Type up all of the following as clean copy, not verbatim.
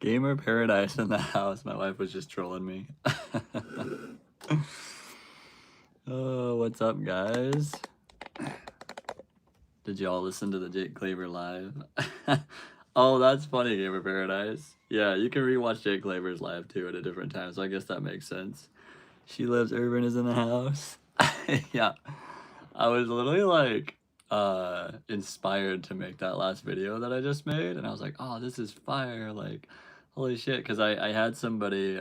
Gamer Paradise in the house. My wife was just trolling me. Oh, what's up, guys? Did y'all listen to the Jake Claver live? Oh, that's funny, Gamer Paradise. Yeah, you can rewatch Jake Claver's live too at a different time, so I guess that makes sense. She Lives Urban is in the house. Yeah, I was literally like inspired to make that last video that I just made, and I was like, oh, this is fire, like holy shit, because I had somebody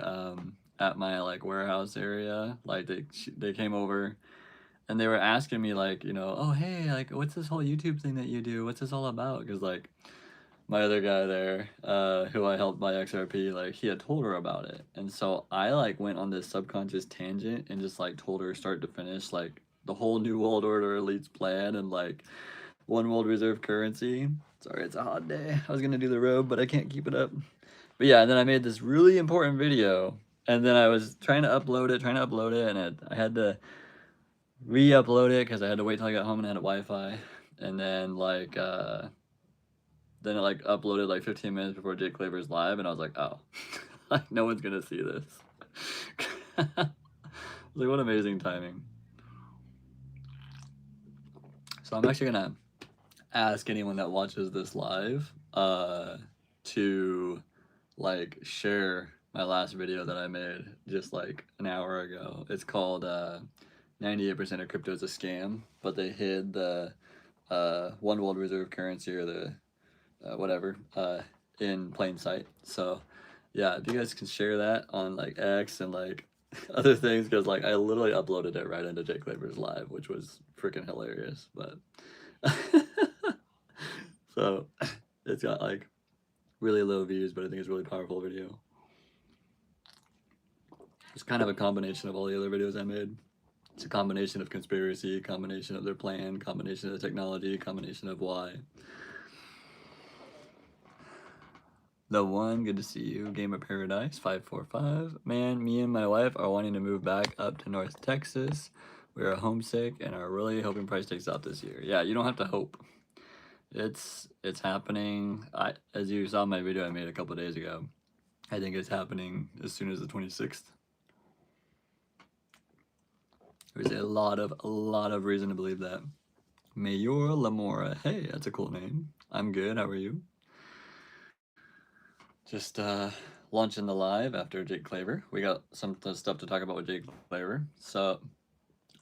at my like warehouse area, like they came over and they were asking me like, you know, oh hey, like what's this whole YouTube thing that you do, what's this all about? Because like my other guy there, who I helped buy XRP, like he had told her about it, and so I like went on this subconscious tangent and just like told her start to finish like the whole New World Order elites plan and like one world reserve currency. Sorry, it's a hot day. I was gonna do the robe, but I can't keep it up. But yeah, and then I made this really important video, and then I was trying to upload it, and I had to re-upload it because I had to wait till I got home and had a Wi-Fi, and then like then it like uploaded like 15 minutes before Jake Claver's live, and I was like, oh, like no one's gonna see this. Like what amazing timing. So I'm actually gonna ask anyone that watches this live to like share my last video that I made just like an hour ago. It's called 98% of crypto is a scam, but they hid the one world reserve currency or the whatever in plain sight. So yeah, if you guys can share that on like X and like other things, because like I literally uploaded it right into Jake Claver's live, which was freaking hilarious. But so it's got like really low views, but I think it's a really powerful video. It's kind of a combination of all the other videos I made. It's a combination of conspiracy, combination of their plan, combination of the technology, combination of why. The one, good to see you. Game of Paradise 545. Man, me and my wife are wanting to move back up to North Texas. We are homesick and are really hoping price takes off this year. Yeah, you don't have to hope. It's happening. As you saw in my video I made a couple days ago, I think it's happening as soon as the 26th. There's a lot of reason to believe that. Mayor Lamora. Hey, that's a cool name. I'm good. How are you? Just launching the live after Jake Claver. We got some stuff to talk about with Jake Claver. So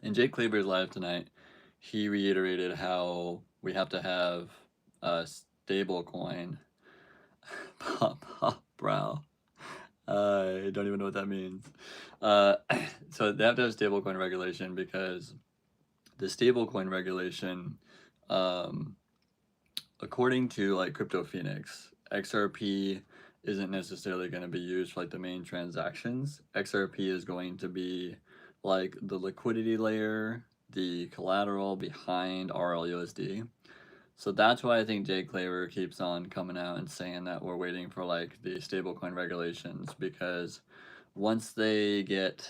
in Jake Claver's live tonight, he reiterated how we have to have a stable coin. Pop brow. I don't even know what that means. So they have to have stablecoin regulation because the stablecoin regulation, according to like Crypto Phoenix, XRP isn't necessarily going to be used for like the main transactions. XRP is going to be like the liquidity layer, the collateral behind RLUSD. So that's why I think Jake Claver keeps on coming out and saying that we're waiting for like the stablecoin regulations, because once they get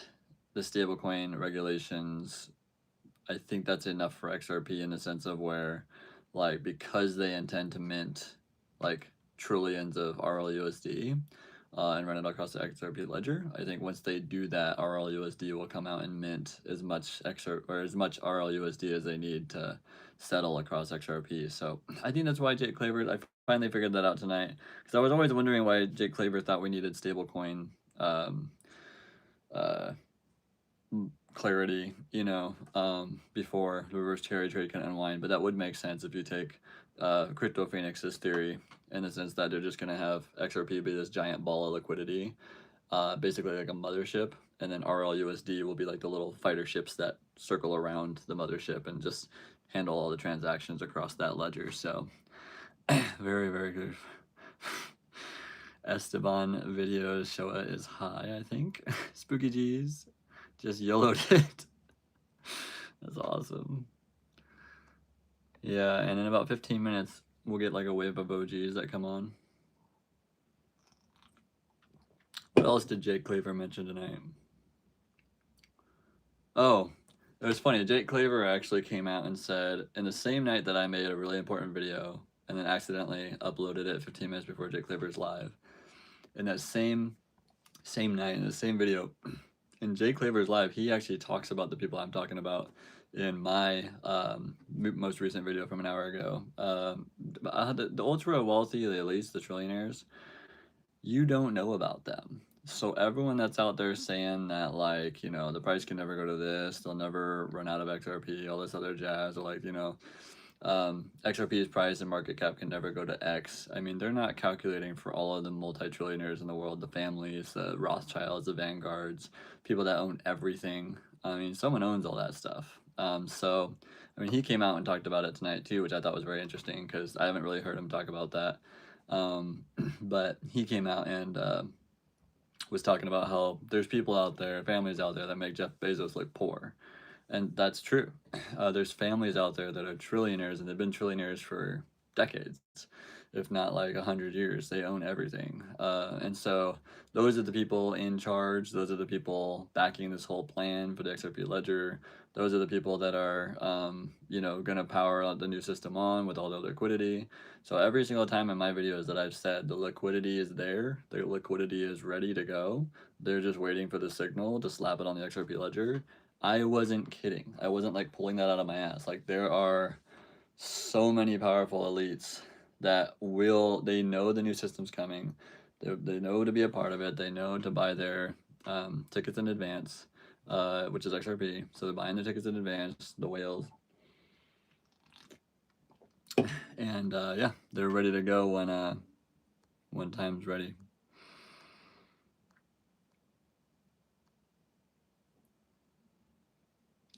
the stablecoin regulations, I think that's enough for XRP in the sense of where, like, because they intend to mint like trillions of RLUSD and run it across the XRP ledger, I think once they do that, RLUSD will come out and mint as much RLUSD as they need to settle across XRP. So I think that's why Jake Claver, I finally figured that out tonight, because I was always wondering why Jake Claver thought we needed stablecoin clarity, you know, before the reverse carry trade can unwind. But that would make sense if you take Crypto Phoenix's theory, in the sense that they're just going to have XRP be this giant ball of liquidity, basically like a mothership, and then RLUSD will be like the little fighter ships that circle around the mothership and just handle all the transactions across that ledger. So very, very good. Esteban videos show it is high, I think. Spooky G's just YOLO'd it. That's awesome. Yeah, and in about 15 minutes, we'll get like a wave of OGs that come on. What else did Jake Claver mention tonight? Oh, it was funny. Jake Claver actually came out and said, in the same night that I made a really important video and then accidentally uploaded it 15 minutes before Jake Claver's live, in that same night, in the same video, in Jake Claver's live, he actually talks about the people I'm talking about in my most recent video from an hour ago. The ultra wealthy, the elites, the trillionaires, you don't know about them. So everyone that's out there saying that, like, you know, the price can never go to this, they'll never run out of XRP, all this other jazz, or like, you know, XRP's price and market cap can never go to X. I mean, they're not calculating for all of the multi-trillionaires in the world, the families, the Rothschilds, the Vanguards, people that own everything. I mean, someone owns all that stuff. So, I mean, he came out and talked about it tonight too, which I thought was very interesting because I haven't really heard him talk about that. But he came out and was talking about how there's people out there, families out there that make Jeff Bezos look poor. And that's true. There's families out there that are trillionaires, and they've been trillionaires for decades, if not like 100 years. They own everything. And so those are the people in charge. Those are the people backing this whole plan for the XRP ledger. Those are the people that are, you know, going to power the new system on with all the liquidity. So every single time in my videos that I've said the liquidity is there, the liquidity is ready to go. They're just waiting for the signal to slap it on the XRP ledger. I wasn't kidding. I wasn't like pulling that out of my ass. Like, there are so many powerful elites that they know the new system's coming. They know to be a part of it. They know to buy their tickets in advance, which is XRP. So they're buying the tickets in advance, the whales. And yeah, they're ready to go when time's ready.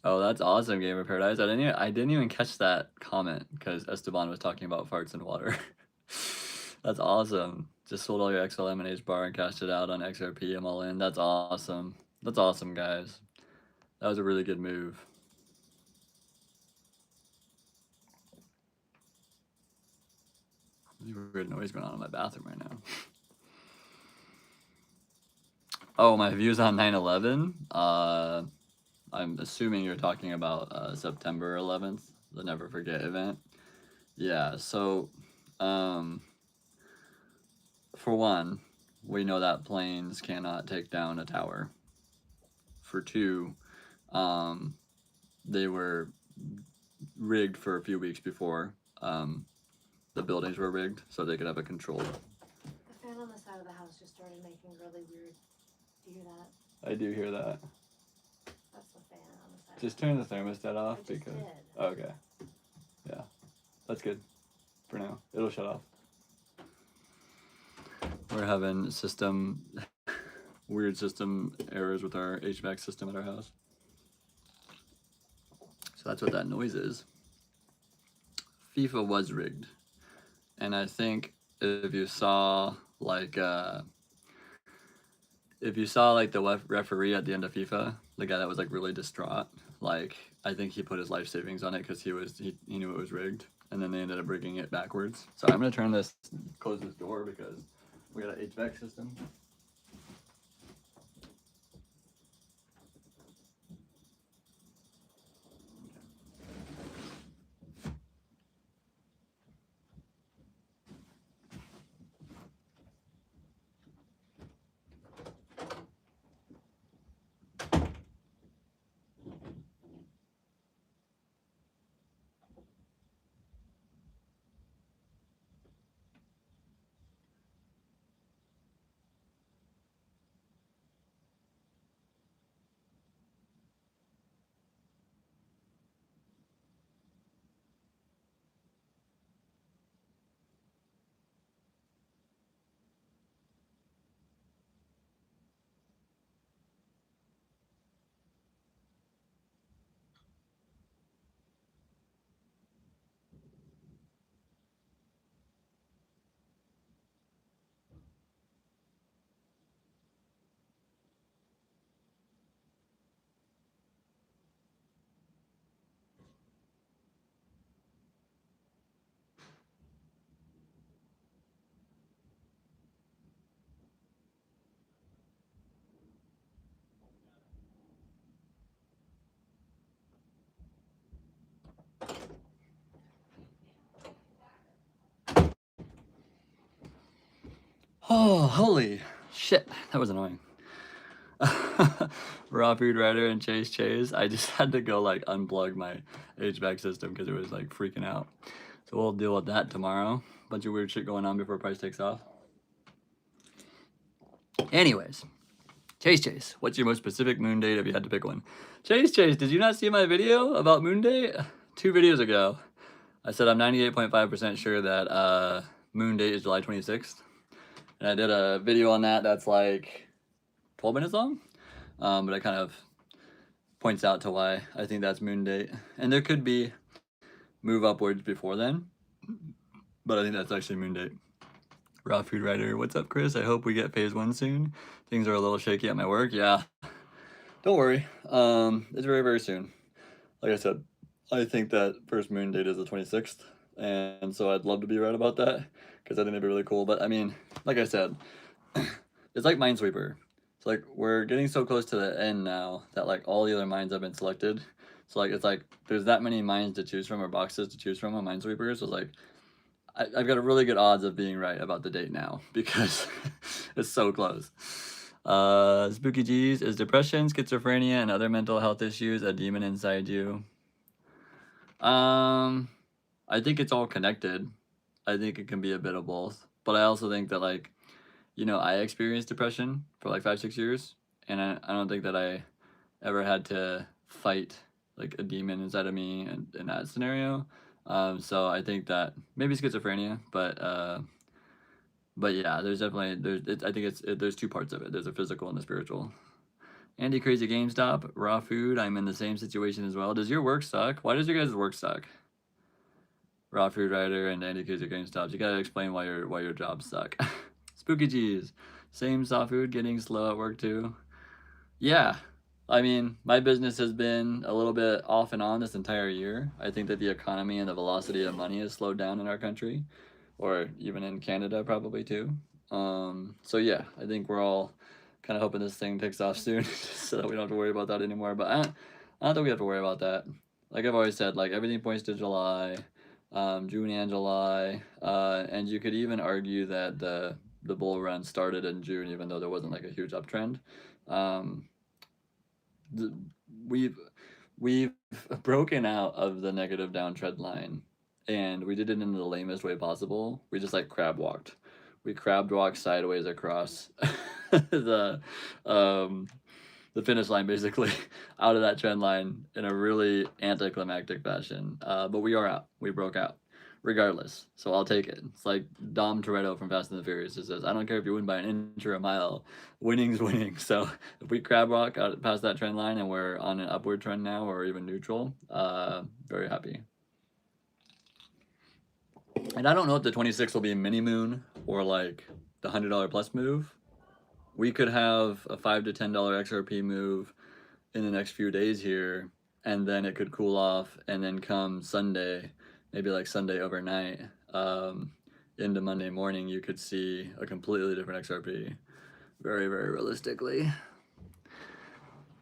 Oh, that's awesome, Gamer Paradise. I didn't even catch that comment because Esteban was talking about farts and water. That's awesome. Just sold all your XLM and H bar and cashed it out on XRP. I'm all in. That's awesome. That's awesome, guys. That was a really good move. There's a weird noise going on in my bathroom right now. Oh, my views on 9/11. I'm assuming you're talking about September 11th, the Never Forget event. Yeah, so for one, we know that planes cannot take down a tower. For two, they were rigged for a few weeks before. The buildings were rigged so they could have a control. The fan on the side of the house just started making really weird. Do you hear that? I do hear that. That's the fan on the side. Just turn the thermostat off because. Did. Oh, okay. Yeah, that's good for now. It'll shut off. We're having weird system errors with our HVAC system at our house. So that's what that noise is. FIFA was rigged. And I think if you saw like the referee at the end of FIFA, the guy that was like really distraught, like I think he put his life savings on it because he knew it was rigged, and then they ended up rigging it backwards. So I'm gonna close this door because we got an HVAC system. Oh, holy. Shit, that was annoying. Raw Food Rider and Chase. I just had to go like unplug my HVAC system because it was like freaking out. So we'll deal with that tomorrow. Bunch of weird shit going on before price takes off. Anyways, Chase, what's your most specific moon date if you had to pick one? Chase, did you not see my video about moon date? 2 videos ago, I said I'm 98.5% sure that moon date is July 26th. And I did a video on that that's like 12 minutes long. But it kind of points out to why I think that's moon date. And there could be move upwards before then, but I think that's actually moon date. Raw Food Rider, what's up, Chris? I hope we get phase 1 soon. Things are a little shaky at my work. Yeah, don't worry. It's very, very soon. Like I said, I think that first moon date is the 26th, and so I'd love to be right about that because I think it'd be really cool. But I mean, like I said, it's like Minesweeper. It's like we're getting so close to the end now that like all the other mines have been selected. So like it's like there's that many mines to choose from or boxes to choose from on Minesweeper. So it's like I've got a really good odds of being right about the date now because it's so close. Spooky G's, is depression, schizophrenia, and other mental health issues a demon inside you? I think it's all connected. I think it can be a bit of both. But I also think that like, you know, I experienced depression for like 5-6 years, and I don't think that I ever had to fight like a demon inside of me in that scenario. So I think that maybe schizophrenia, but yeah, there's definitely I think there's 2 parts of it. There's a physical and the spiritual. Andy Crazy GameStop, Raw Food. I'm in the same situation as well. Does your work suck? Why does your guys' work suck? Raw Food Rider and Andy Crazy GameStop. You gotta explain why your jobs suck. Spooky G's, same soft food, getting slow at work too. Yeah, I mean, my business has been a little bit off and on this entire year. I think that the economy and the velocity of money has slowed down in our country, or even in Canada probably too. So yeah, I think we're all kind of hoping this thing takes off soon so that we don't have to worry about that anymore. But I don't think we have to worry about that. Like I've always said, like everything points to July, June and July, and you could even argue that the bull run started in June, even though there wasn't like a huge uptrend. We've broken out of the negative downtrend line, and we did it in the lamest way possible. We just like crab walked. We crab walked sideways across the finish line, basically out of that trend line in a really anticlimactic fashion. But we are out. We broke out regardless. So I'll take it. It's like Dom Toretto from Fast and the Furious. It says, I don't care if you win by an inch or a mile, winning's winning. So if we crab walk out past that trend line and we're on an upward trend now or even neutral, very happy. And I don't know if the 26 will be a mini moon or like the $100 plus move. We could have a $5 to $10 XRP move in the next few days here, and then it could cool off, and then come Sunday, maybe like Sunday overnight, into Monday morning, you could see a completely different XRP. Very, very realistically.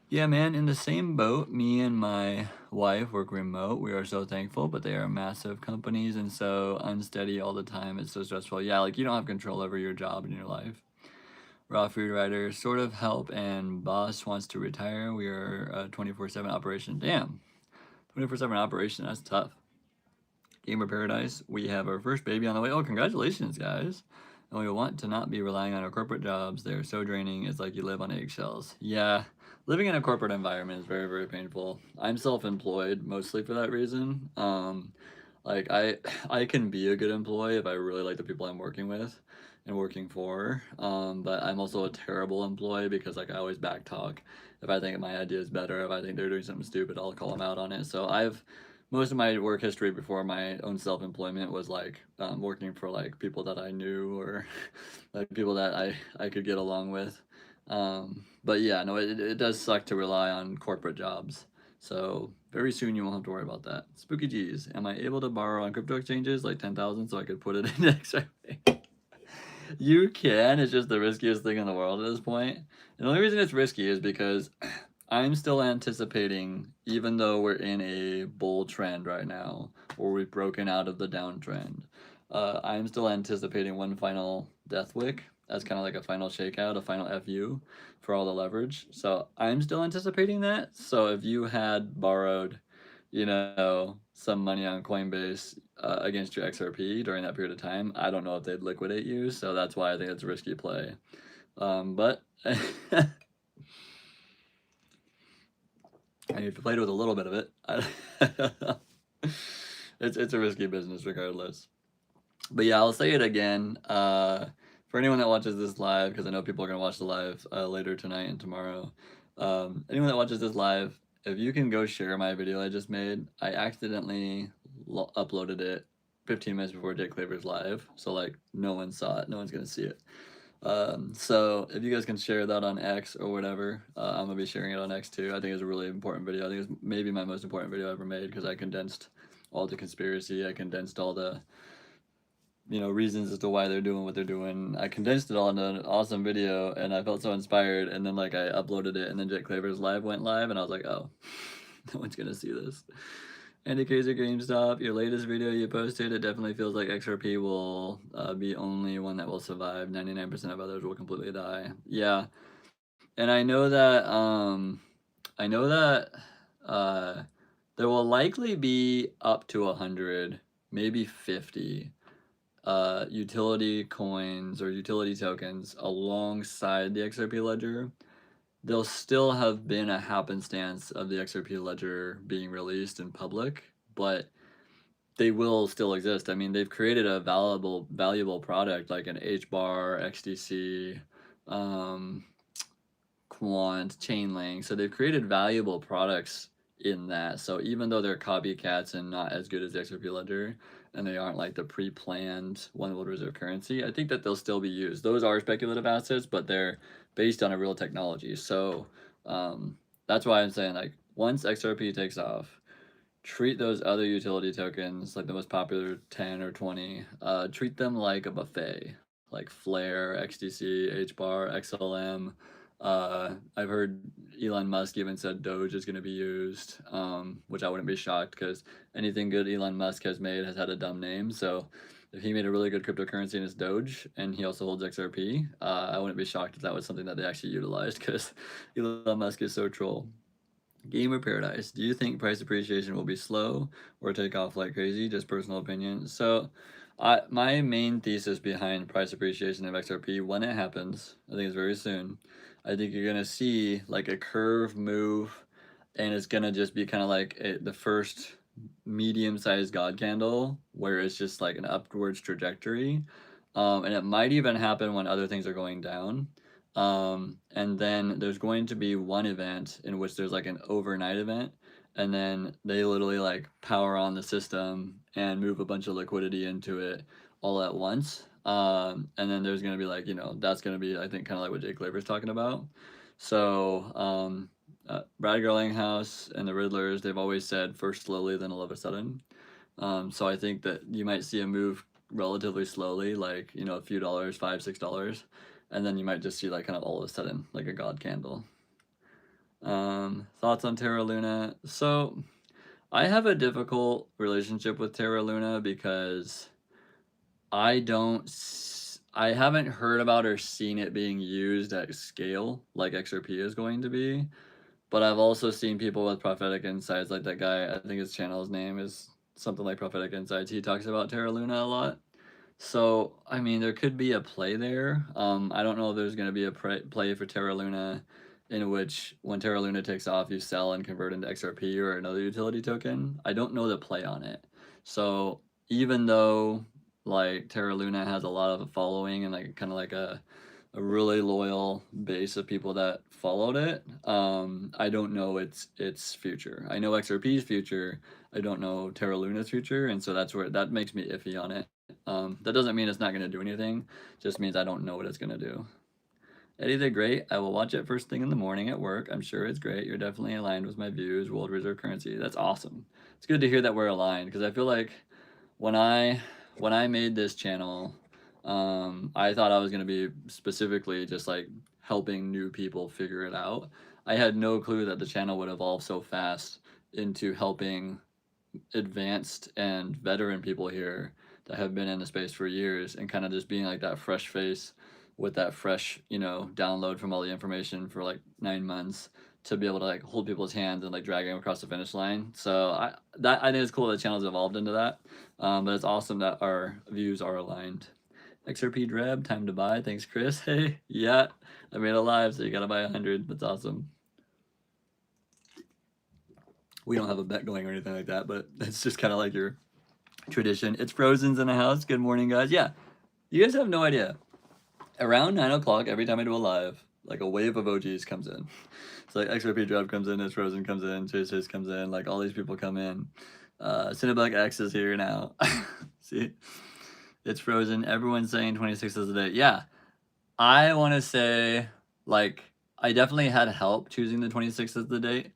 Yeah, man, in the same boat, me and my wife work remote. We are so thankful, but they are massive companies and so unsteady all the time. It's so stressful. Yeah, like you don't have control over your job and your life. Raw Food Rider, sort of help, and boss wants to retire. We are a 24/7 operation. Damn, 24/7 operation, that's tough. Gamer Paradise, we have our first baby on the way. Oh, congratulations, guys. And we want to not be relying on our corporate jobs. They're so draining. It's like you live on eggshells. Yeah, living in a corporate environment is very, very painful. I'm self-employed mostly for that reason. Like I can be a good employee if I really like the people I'm working with and working for. But I'm also a terrible employee because like I always backtalk. If I think my idea is better, if I think they're doing something stupid, I'll call them out on it. So most of my work history before my own self-employment was like working for like people that I knew or like people that I could get along with. But yeah, no, it does suck to rely on corporate jobs. So very soon you won't have to worry about that. Spooky G's, am I able to borrow on crypto exchanges like 10,000 so I could put it in XRP? You can, it's just the riskiest thing in the world at this point. And the only reason it's risky is because I'm still anticipating, even though we're in a bull trend right now, or we've broken out of the downtrend, I'm still anticipating one final death wick as kind of like a final shakeout, a final FU for all the leverage. So I'm still anticipating that. So if you had borrowed, you know, some money on Coinbase against your XRP during that period of time, I don't know if they'd liquidate you. So that's why I think it's a risky play. But I mean, if you played with a little bit of it, it's a risky business regardless. But yeah, I'll say it again. For anyone that watches this live, because I know people are gonna watch the live later tonight and tomorrow. Anyone that watches this live, if you can go share my video I just made, I accidentally uploaded it 15 minutes before Jake Claver's live, so like no one saw it, no one's gonna see it. So if you guys can share that on X or whatever, I'm gonna be sharing it on X too. I think it's a really important video. I think it's maybe my most important video I ever made because I condensed all the conspiracy. I condensed all the reasons as to why they're doing what they're doing. I condensed it all into an awesome video, and I felt so inspired. And then like I uploaded it, and then Jake Claver's live went live, and I was like, oh, no one's gonna see this. Andy Kaiser GameStop, your latest video you posted, it definitely feels like XRP will be only one that will survive. 99% of others will completely die. Yeah, and I know that there will likely be up to 100, maybe 50 utility coins or utility tokens alongside the XRP ledger. There'll still have been a happenstance of the XRP ledger being released in public, but they will still exist. I mean, they've created a valuable product like an HBAR, XDC, Quant, Chainlink. So they've created valuable products in that. So even though they're copycats and not as good as the XRP ledger, and they aren't like the pre-planned one world reserve currency, I think that they'll still be used. Those are speculative assets, but they're based on a real technology. So that's why I'm saying, like, once XRP takes off, treat those other utility tokens, like the most popular 10 or 20, treat them like a buffet, like Flare, XDC, HBAR, XLM. I've heard Elon Musk even said Doge is going to be used, which I wouldn't be shocked because anything good Elon Musk has made has had a dumb name. So if he made a really good cryptocurrency and it's Doge, and he also holds XRP, I wouldn't be shocked if that was something that they actually utilized because Elon Musk is so troll. Gamer Paradise, do you think price appreciation will be slow or take off like crazy? Just personal opinion. So, my main thesis behind price appreciation of XRP, when it happens, I think it's very soon, I think you're going to see like a curve move, and it's going to just be kind of like the first medium-sized God candle, where it's just like an upwards trajectory. And it might even happen when other things are going down. And then there's going to be one event in which there's like an overnight event, and then they literally like power on the system and move a bunch of liquidity into it all at once. And then there's going to be like, that's going to be, I think, kind of like what Jake Claver is talking about. So, Brad Garlinghouse and the Riddlers, they've always said first slowly, then all of a sudden. So I think that you might see a move relatively slowly, like, a few dollars, $5, $6, and then you might just see like kind of all of a sudden like a God candle. Thoughts on Terra Luna? So I have a difficult relationship with Terra Luna because I haven't heard about or seen it being used at scale like XRP is going to be. But I've also seen people with prophetic insights, like that guy, I think his channel's name is something like Prophetic Insights. He talks about Terra Luna a lot. So, I mean, there could be a play there. I don't know if there's going to be a play for Terra Luna in which when Terra Luna takes off, you sell and convert into XRP or another utility token. I don't know the play on it. So, even though like Terra Luna has a lot of a following and like kind of like a really loyal base of people that followed it, I don't know its future. I know XRP's future. I don't know Terra Luna's future, and so that makes me iffy on it. That doesn't mean it's not going to do anything, just means I don't know what it's going to do. Eddie the Great, I will watch it first thing in the morning at work. I'm sure it's great. You're definitely aligned with my views. World reserve currency. That's awesome. It's good to hear that we're aligned because I feel like when I made this channel, I thought I was going to be specifically just like helping new people figure it out. I had no clue that the channel would evolve so fast into helping advanced and veteran people here that have been in the space for years and kind of just being like that fresh face with that fresh, you know, download from all the information for like 9 months to be able to like hold people's hands and like drag them across the finish line. So I think it's cool that the channel's evolved into that. But it's awesome that our views are aligned. XRP Dreb, time to buy. Thanks, Chris. Hey, yeah, I made it live, so you gotta buy 100. That's awesome. We don't have a bet going or anything like that, but it's just kind of like your tradition. It's Frozen's in the house. Good morning, guys. Yeah, you guys have no idea. Around 9 o'clock, every time I do a live, like a wave of OGs comes in. So like XRP Dreb comes in, it's Frozen comes in, Chase comes in, like all these people come in. Cinnabug X is here now. See? It's Frozen. Everyone's saying 26 is the day. Yeah. I want to say, like, I definitely had help choosing the 26th as the date.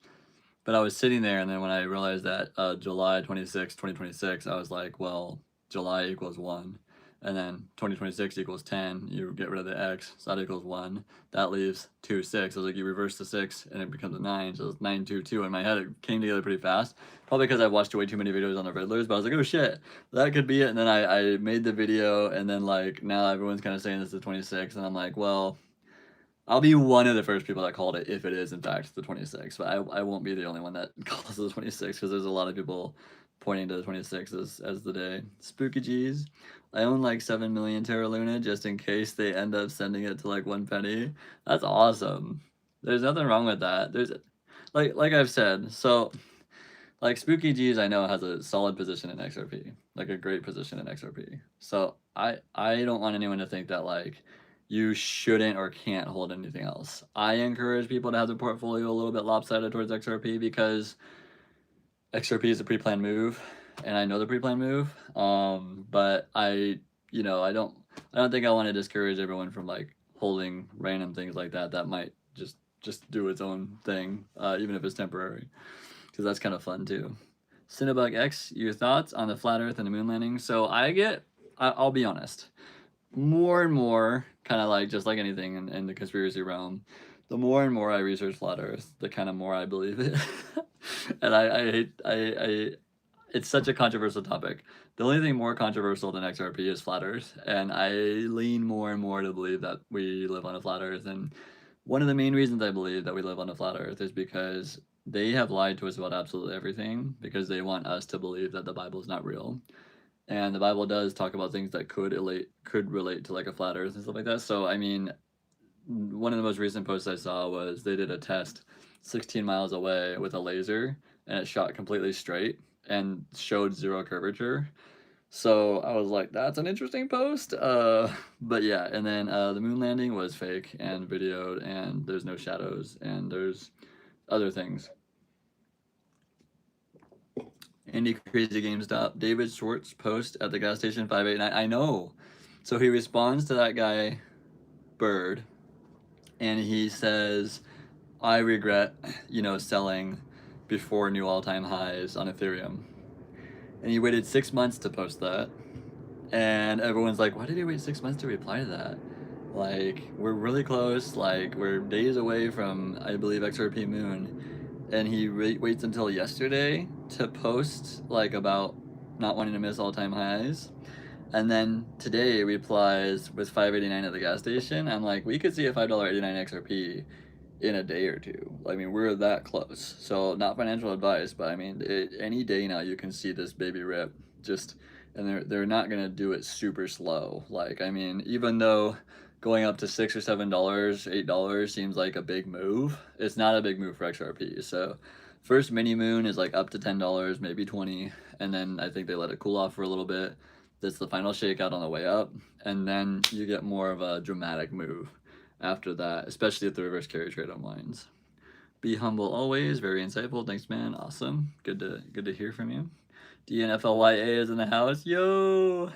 But I was sitting there, and then when I realized that July 26, 2026, I was like, well, July equals 1. And then 2026 equals 10. You get rid of the X, so that equals 1. That leaves 2, 6. I was like, you reverse the 6, and it becomes a 9. So it's 9, 2, 2. In my head, it came together pretty fast. Probably because I watched way too many videos on the Riddlers, but I was like, oh shit, that could be it. And then I made the video, and then like now everyone's kind of saying this is 26, and I'm like, well, I'll be one of the first people that called it if it is in fact the 26th, but I won't be the only one that calls it the 26th because there's a lot of people pointing to the 26th as the day. Spooky G's. I own like 7 million Terra Luna just in case they end up sending it to like 1 penny. That's awesome. There's nothing wrong with that. There's like I've said, so like Spooky G's I know has a solid position in XRP, like a great position in XRP. So I don't want anyone to think that like you shouldn't or can't hold anything else. I encourage people to have their portfolio a little bit lopsided towards XRP because XRP is a pre-planned move, and I know the pre-planned move. But I don't think I want to discourage everyone from like holding random things like that that might just do its own thing, even if it's temporary, because that's kind of fun too. Cinnabug X, your thoughts on the flat Earth and the moon landing? So I'll be honest, more and more, kind of like just like anything in the conspiracy realm, the more and more I research flat Earth, the kind of more I believe it. And it's such a controversial topic. The only thing more controversial than XRP is flat Earth, and I lean more and more to believe that we live on a flat Earth. And one of the main reasons I believe that we live on a flat Earth is because they have lied to us about absolutely everything because they want us to believe that the Bible is not real. And the Bible does talk about things that could relate to like a flat Earth and stuff like that. So I mean, one of the most recent posts I saw was they did a test 16 miles away with a laser, and it shot completely straight and showed 0 curvature. So I was like, that's an interesting post. But yeah, and then the moon landing was fake and videoed, and there's no shadows, and there's other things. Andy Crazy GameStop. David Schwartz post at the gas station 589. I know. So he responds to that guy, Bird, and he says, I regret, selling before new all-time highs on Ethereum. And he waited 6 months to post that. And everyone's like, why did he wait 6 months to reply to that? Like, we're really close. Like, we're days away from, I believe, XRP Moon. And he waits until yesterday to post, like, about not wanting to miss all-time highs. And then today replies with 589 at the gas station. I'm like, we could see a $5.89 XRP in a day or two. I mean, we're that close. So not financial advice, but I mean, any day now you can see this baby rip. And they're not gonna do it super slow. Like, I mean, even though going up to $6 or $7, $8 seems like a big move, it's not a big move for XRP. So first mini moon is like up to $10, maybe 20, and then I think they let it cool off for a little bit. That's the final shakeout on the way up, and then you get more of a dramatic move after that, especially if the reverse carry trade unwinds. Be humble always, very insightful. Thanks, man. Awesome. Good to hear from you. DNFLYA is in the house. Yo!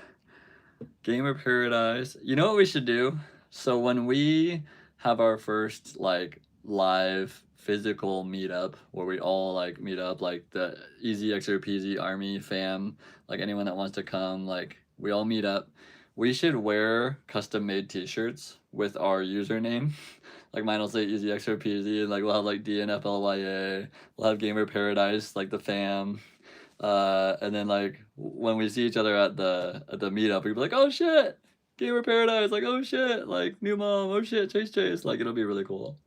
Gamer Paradise. You know what we should do? So when we have our first like live physical meetup where we all like meet up, like the Easy XRP Army fam, like anyone that wants to come, like we all meet up. We should wear custom made t-shirts with our username. Like mine will say Easy XRP, and like we'll have like DNFLYA, we'll have Gamer Paradise, like the fam. And then like when we see each other at the meetup, we'd be like, oh shit, Gamer Paradise, like, oh shit, like, new mom, oh shit, Chase, like, it'll be really cool.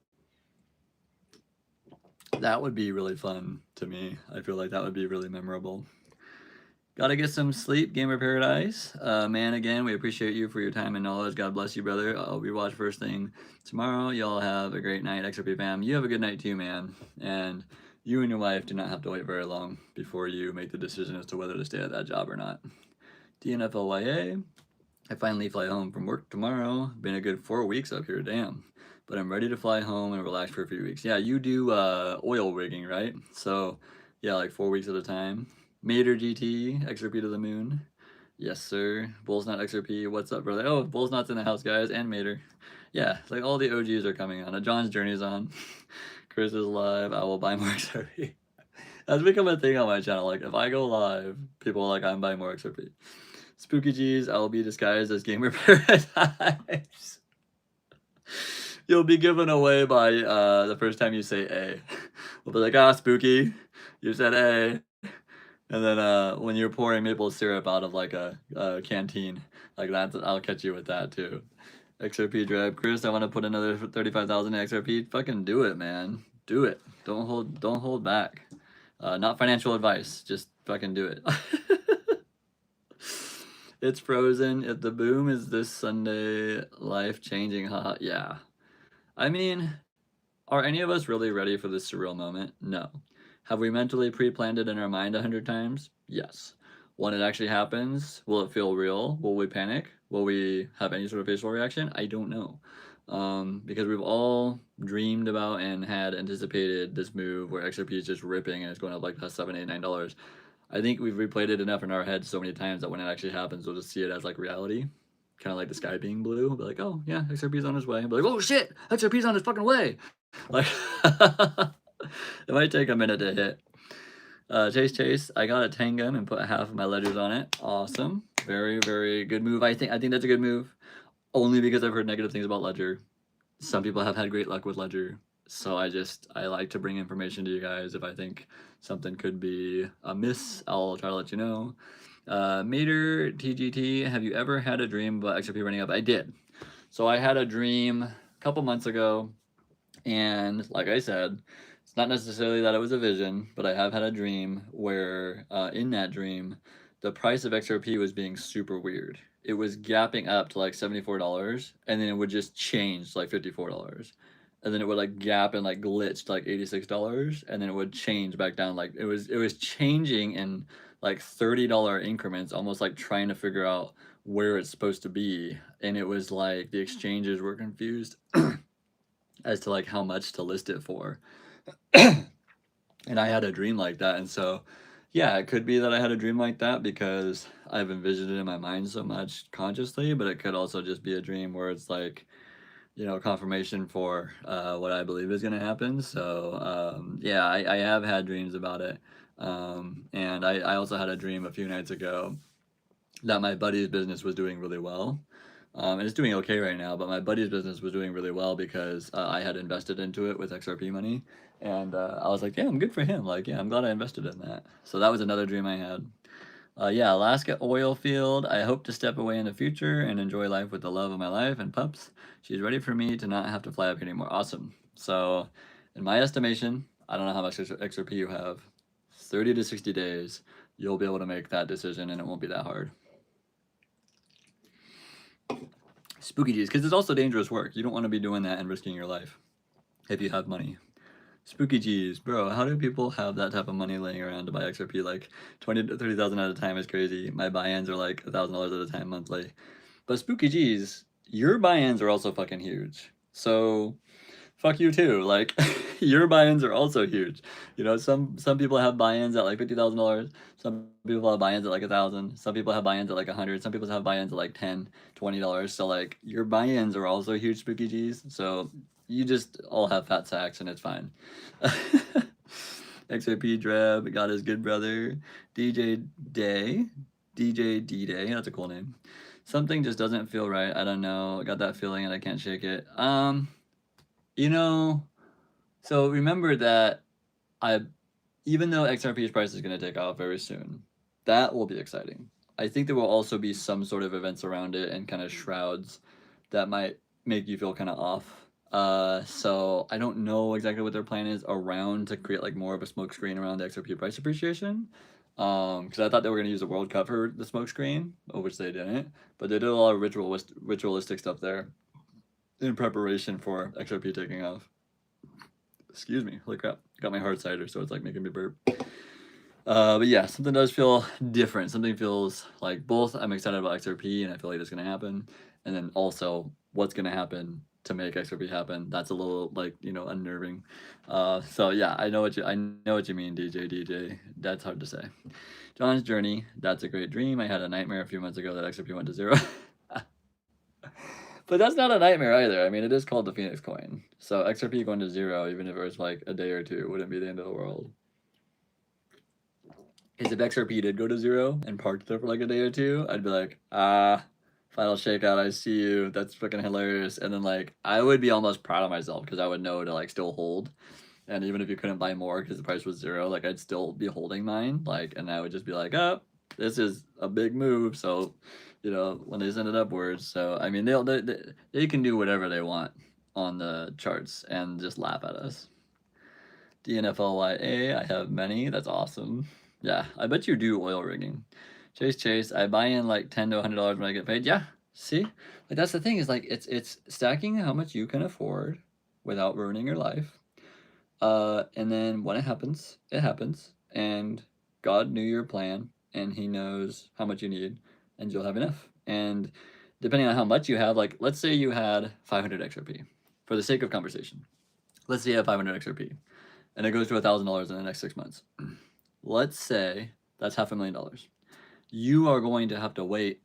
That would be really fun to me. I feel like that would be really memorable. Gotta get some sleep, Gamer Paradise. Man, again, we appreciate you for your time and knowledge. God bless you, brother. I'll be watch first thing tomorrow. Y'all have a great night, XRP fam. You have a good night too, man. And you and your wife do not have to wait very long before you make the decision as to whether to stay at that job or not. DNFLYA. I finally fly home from work tomorrow. Been a good 4 weeks up here, damn. But I'm ready to fly home and relax for a few weeks. Yeah, you do oil rigging, right? So, yeah, like 4 weeks at a time. Mater GT, XRP to the moon. Yes, sir. Bull's not XRP. What's up, brother? Oh, Bull's not in the house, guys, and Mater. Yeah, like all the OGs are coming on. John's Journey's on. Chris is live. I will buy more XRP. That's become a thing on my channel. Like, if I go live, people are like, I'm buying more XRP. Spooky G's, I will be disguised as Gamer Paradise. You'll be given away by the first time you say A. We'll be like, ah, Spooky, you said A. And then when you're pouring maple syrup out of like a canteen, like that, I'll catch you with that too. XRP drive. Chris, I want to put another 35,000 in XRP. Fucking do it, man. Do it. Don't hold back. Not financial advice. Just fucking do it. It's frozen. If the boom is this Sunday, life changing, haha. Yeah. I mean, are any of us really ready for this surreal moment? No. Have we mentally pre-planned it in our mind 100 times? Yes. When it actually happens, will it feel real? Will we panic? Will we have any sort of facial reaction? I don't know. Because we've all dreamed about and had anticipated this move where XRP is just ripping and it's going up like $7, $8, $9. I think we've replayed it enough in our heads so many times that when it actually happens, we'll just see it as like reality. Kind of like the sky being blue. We'll be like, oh yeah, XRP's on his way. Be like, oh shit, XRP's on his fucking way. Like, it might take a minute to hit. Chase, I got a Tangum and put half of my ledgers on it. Awesome. Very, very good move. I think that's a good move. Only because I've heard negative things about Ledger. Some people have had great luck with Ledger. So I like to bring information to you guys. If I think something could be amiss, I'll try to let you know. Mater TGT, have you ever had a dream about XRP running up? I did. So I had a dream a couple months ago, and like I said, it's not necessarily that it was a vision, but I have had a dream where in that dream, the price of XRP was being super weird. It was gapping up to like $74, and then it would just change to like $54. And then it would like gap and like glitch to like $86, and then it would change back down. Like it was changing in like $30 increments, almost like trying to figure out where it's supposed to be. And it was like the exchanges were confused as to like how much to list it for. And I had a dream like that. And so yeah, it could be that I had a dream like that because I've envisioned it in my mind so much consciously, but it could also just be a dream where it's like, you know, confirmation for what I believe is going to happen. So yeah, I have had dreams about it. And I also had a dream a few nights ago that my buddy's business was doing really well. And it's doing okay right now, but my buddy's business was doing really well because I had invested into it with XRP money. And I was like, yeah, I'm good for him. Like, yeah, I'm glad I invested in that. So that was another dream I had. Yeah, Alaska oil field. I hope to step away in the future and enjoy life with the love of my life and pups. She's ready for me to not have to fly up here anymore. Awesome. So, in my estimation, I don't know how much XRP you have. 30 to 60 days, you'll be able to make that decision and it won't be that hard. Spooky G's, because it's also dangerous work. You don't want to be doing that and risking your life if you have money. Spooky G's, bro, how do people have that type of money laying around to buy XRP? Like 20 to 30,000 at a time is crazy. My buy-ins are like $1,000 at a time monthly. But Spooky G's, your buy-ins are also fucking huge. So fuck you too. Like your buy-ins are also huge. You know, some people have buy-ins at like $50,000. Some people have buy-ins at like 1,000. Some people have buy-ins at like 100. Some people have buy-ins at like $10, $20. So like your buy-ins are also huge, Spooky G's. So you just all have fat sacks and it's fine. XRP Drab got his good brother. DJ Day. DJ D-Day. That's a cool name. Something just doesn't feel right. I don't know. I got that feeling and I can't shake it. You know, so remember that even though XRP's price is going to take off very soon, that will be exciting. I think there will also be some sort of events around it and kind of shrouds that might make you feel kind of off. So I don't know exactly what their plan is around to create like more of a smoke screen around the XRP price appreciation. Because I thought they were going to use the World Cup for the smoke screen, which they didn't. But they did a lot of ritualistic stuff there in preparation for XRP taking off. Excuse me, holy crap, got my hard cider, so it's like making me burp. But yeah, something does feel different. Something feels like both I'm excited about XRP and I feel like it's going to happen. And then also what's going to happen to make XRP happen. That's a little like, you know, unnerving. So yeah, I know what you mean, DJ. That's hard to say. John's journey. That's a great dream. I had a nightmare a few months ago that XRP went to 0. But that's not a nightmare either. I mean, it is called the Phoenix coin. So XRP going to 0, even if it was like a day or two, wouldn't be the end of the world. Because if XRP did go to 0 and parked there for like a day or two, I'd be like, final shakeout, I see you. That's freaking hilarious. And then like, I would be almost proud of myself because I would know to like still hold. And even if you couldn't buy more because the price was 0, like I'd still be holding mine. Like, and I would just be like, oh, this is a big move. So, you know, when they send it upwards. So, I mean, they can do whatever they want on the charts and just laugh at us. DNFLYA, I have many. That's awesome. Yeah, I bet you do oil rigging. Chase, I buy in like $10 to $100 when I get paid. Yeah, see? Like that's the thing is like it's stacking how much you can afford without ruining your life. And then when it happens, it happens. And God knew your plan and he knows how much you need and you'll have enough. And depending on how much you have, like let's say you had 500 XRP for the sake of conversation. Let's say you have 500 XRP and it goes to $1,000 in the next 6 months. Let's say that's $500,000. You are going to have to wait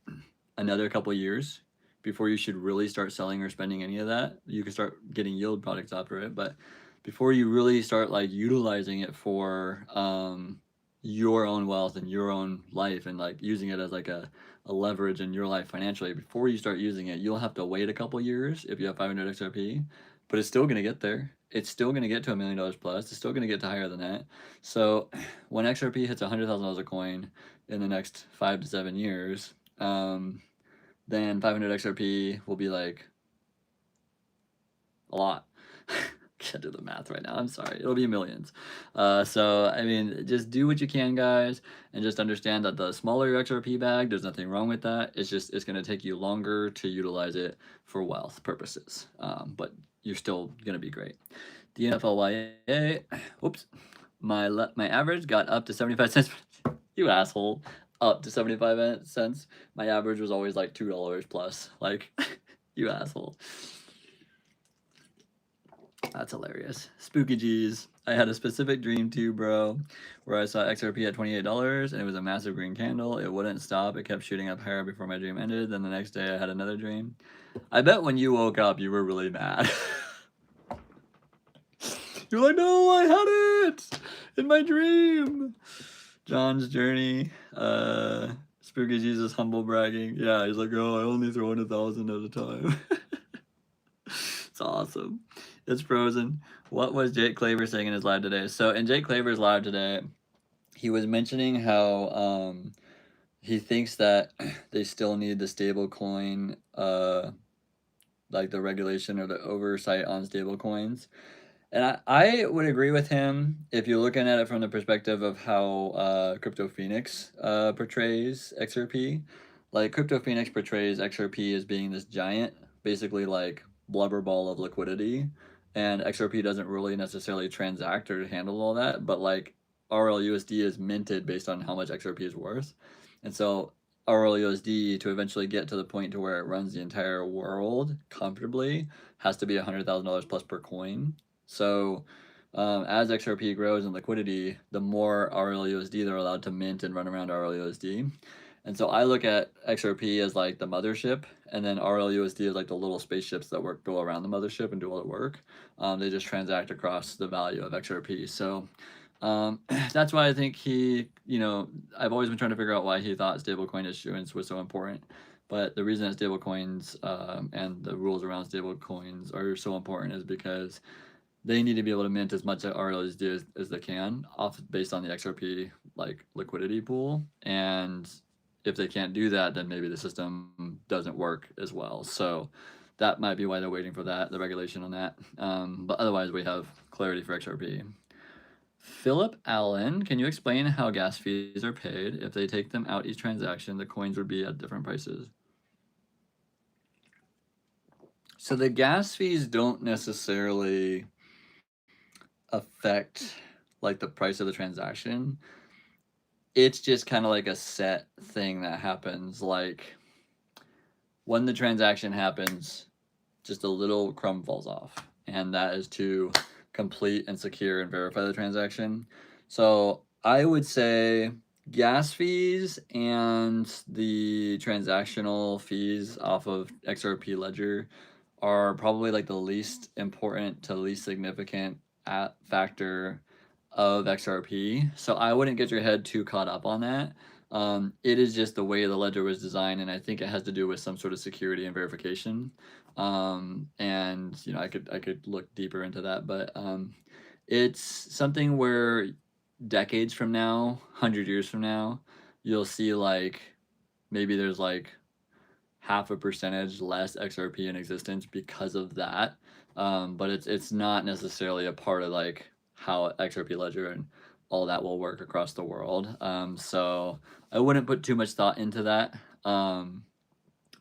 another couple years before you should really start selling or spending any of that. You can start getting yield products after it, but before you really start like utilizing it for your own wealth and your own life and like using it as like a leverage in your life financially, before you start using it, you'll have to wait a couple years if you have 500 XRP, but it's still going to get there. It's still going to get to $1 million plus. It's still going to get to higher than that. So when XRP hits $100,000 a coin in the next 5 to 7 years, then 500 XRP will be like a lot. Can't do the math right now. I'm sorry. It'll be millions. So, I mean, just do what you can, guys, and just understand that the smaller your XRP bag, there's nothing wrong with that. It's just, it's going to take you longer to utilize it for wealth purposes. But you're still going to be great. DNFLYA, whoops. My average got up to 75 cents. You asshole. Up to 75 cents. My average was always like $2 plus. Like, you asshole. That's hilarious. Spooky G's. I had a specific dream too, bro, where I saw XRP at $28 and it was a massive green candle. It wouldn't stop. It kept shooting up higher before my dream ended. Then the next day I had another dream. I bet when you woke up, you were really mad. You're like, no, I had it in my dream. John's journey. Spooky Jesus humble bragging. Yeah, he's like, oh, I only throw in 1,000 at a time. It's awesome. It's frozen. What was Jake Claver saying in his live today? So in Jake Claver's live today, he was mentioning how he thinks that they still need the stable coin, like the regulation or the oversight on stable coins. And I would agree with him if you're looking at it from the perspective of how Crypto Phoenix portrays XRP. Like Crypto Phoenix portrays XRP as being this giant, basically like blubber ball of liquidity, and XRP doesn't really necessarily transact or handle all that, but like RLUSD is minted based on how much XRP is worth. And so RLUSD to eventually get to the point to where it runs the entire world comfortably has to be $100,000 plus per coin. So as XRP grows in liquidity, the more RLUSD they're allowed to mint and run around RLUSD. And so I look at XRP as like the mothership, and then RLUSD is like the little spaceships that go around the mothership and do all the work. They just transact across the value of XRP. So that's why I think he, you know, I've always been trying to figure out why he thought stablecoin issuance was so important. But the reason that stablecoins and the rules around stablecoins are so important is because they need to be able to mint as much RLUSD as they can based on the XRP like liquidity pool. And if they can't do that, then maybe the system doesn't work as well. So that might be why they're waiting for that, the regulation on that. But otherwise, we have clarity for XRP. Philip Allen, can you explain how gas fees are paid? If they take them out each transaction, the coins would be at different prices. So the gas fees don't necessarily affect like the price of the transaction. It's just kind of like a set thing that happens. Like when the transaction happens, just a little crumb falls off, and that is to complete and secure and verify the transaction. So I would say gas fees and the transactional fees off of XRP Ledger are probably like the least important to least significant factor of XRP. So I wouldn't get your head too caught up on that. It is just the way the ledger was designed, and I think it has to do with some sort of security and verification. And you know, I could look deeper into that, but it's something where decades from now, 100 years from now, you'll see like maybe there's like half a percentage less XRP in existence because of that. But it's not necessarily a part of like how XRP Ledger and all that will work across the world. So I wouldn't put too much thought into that.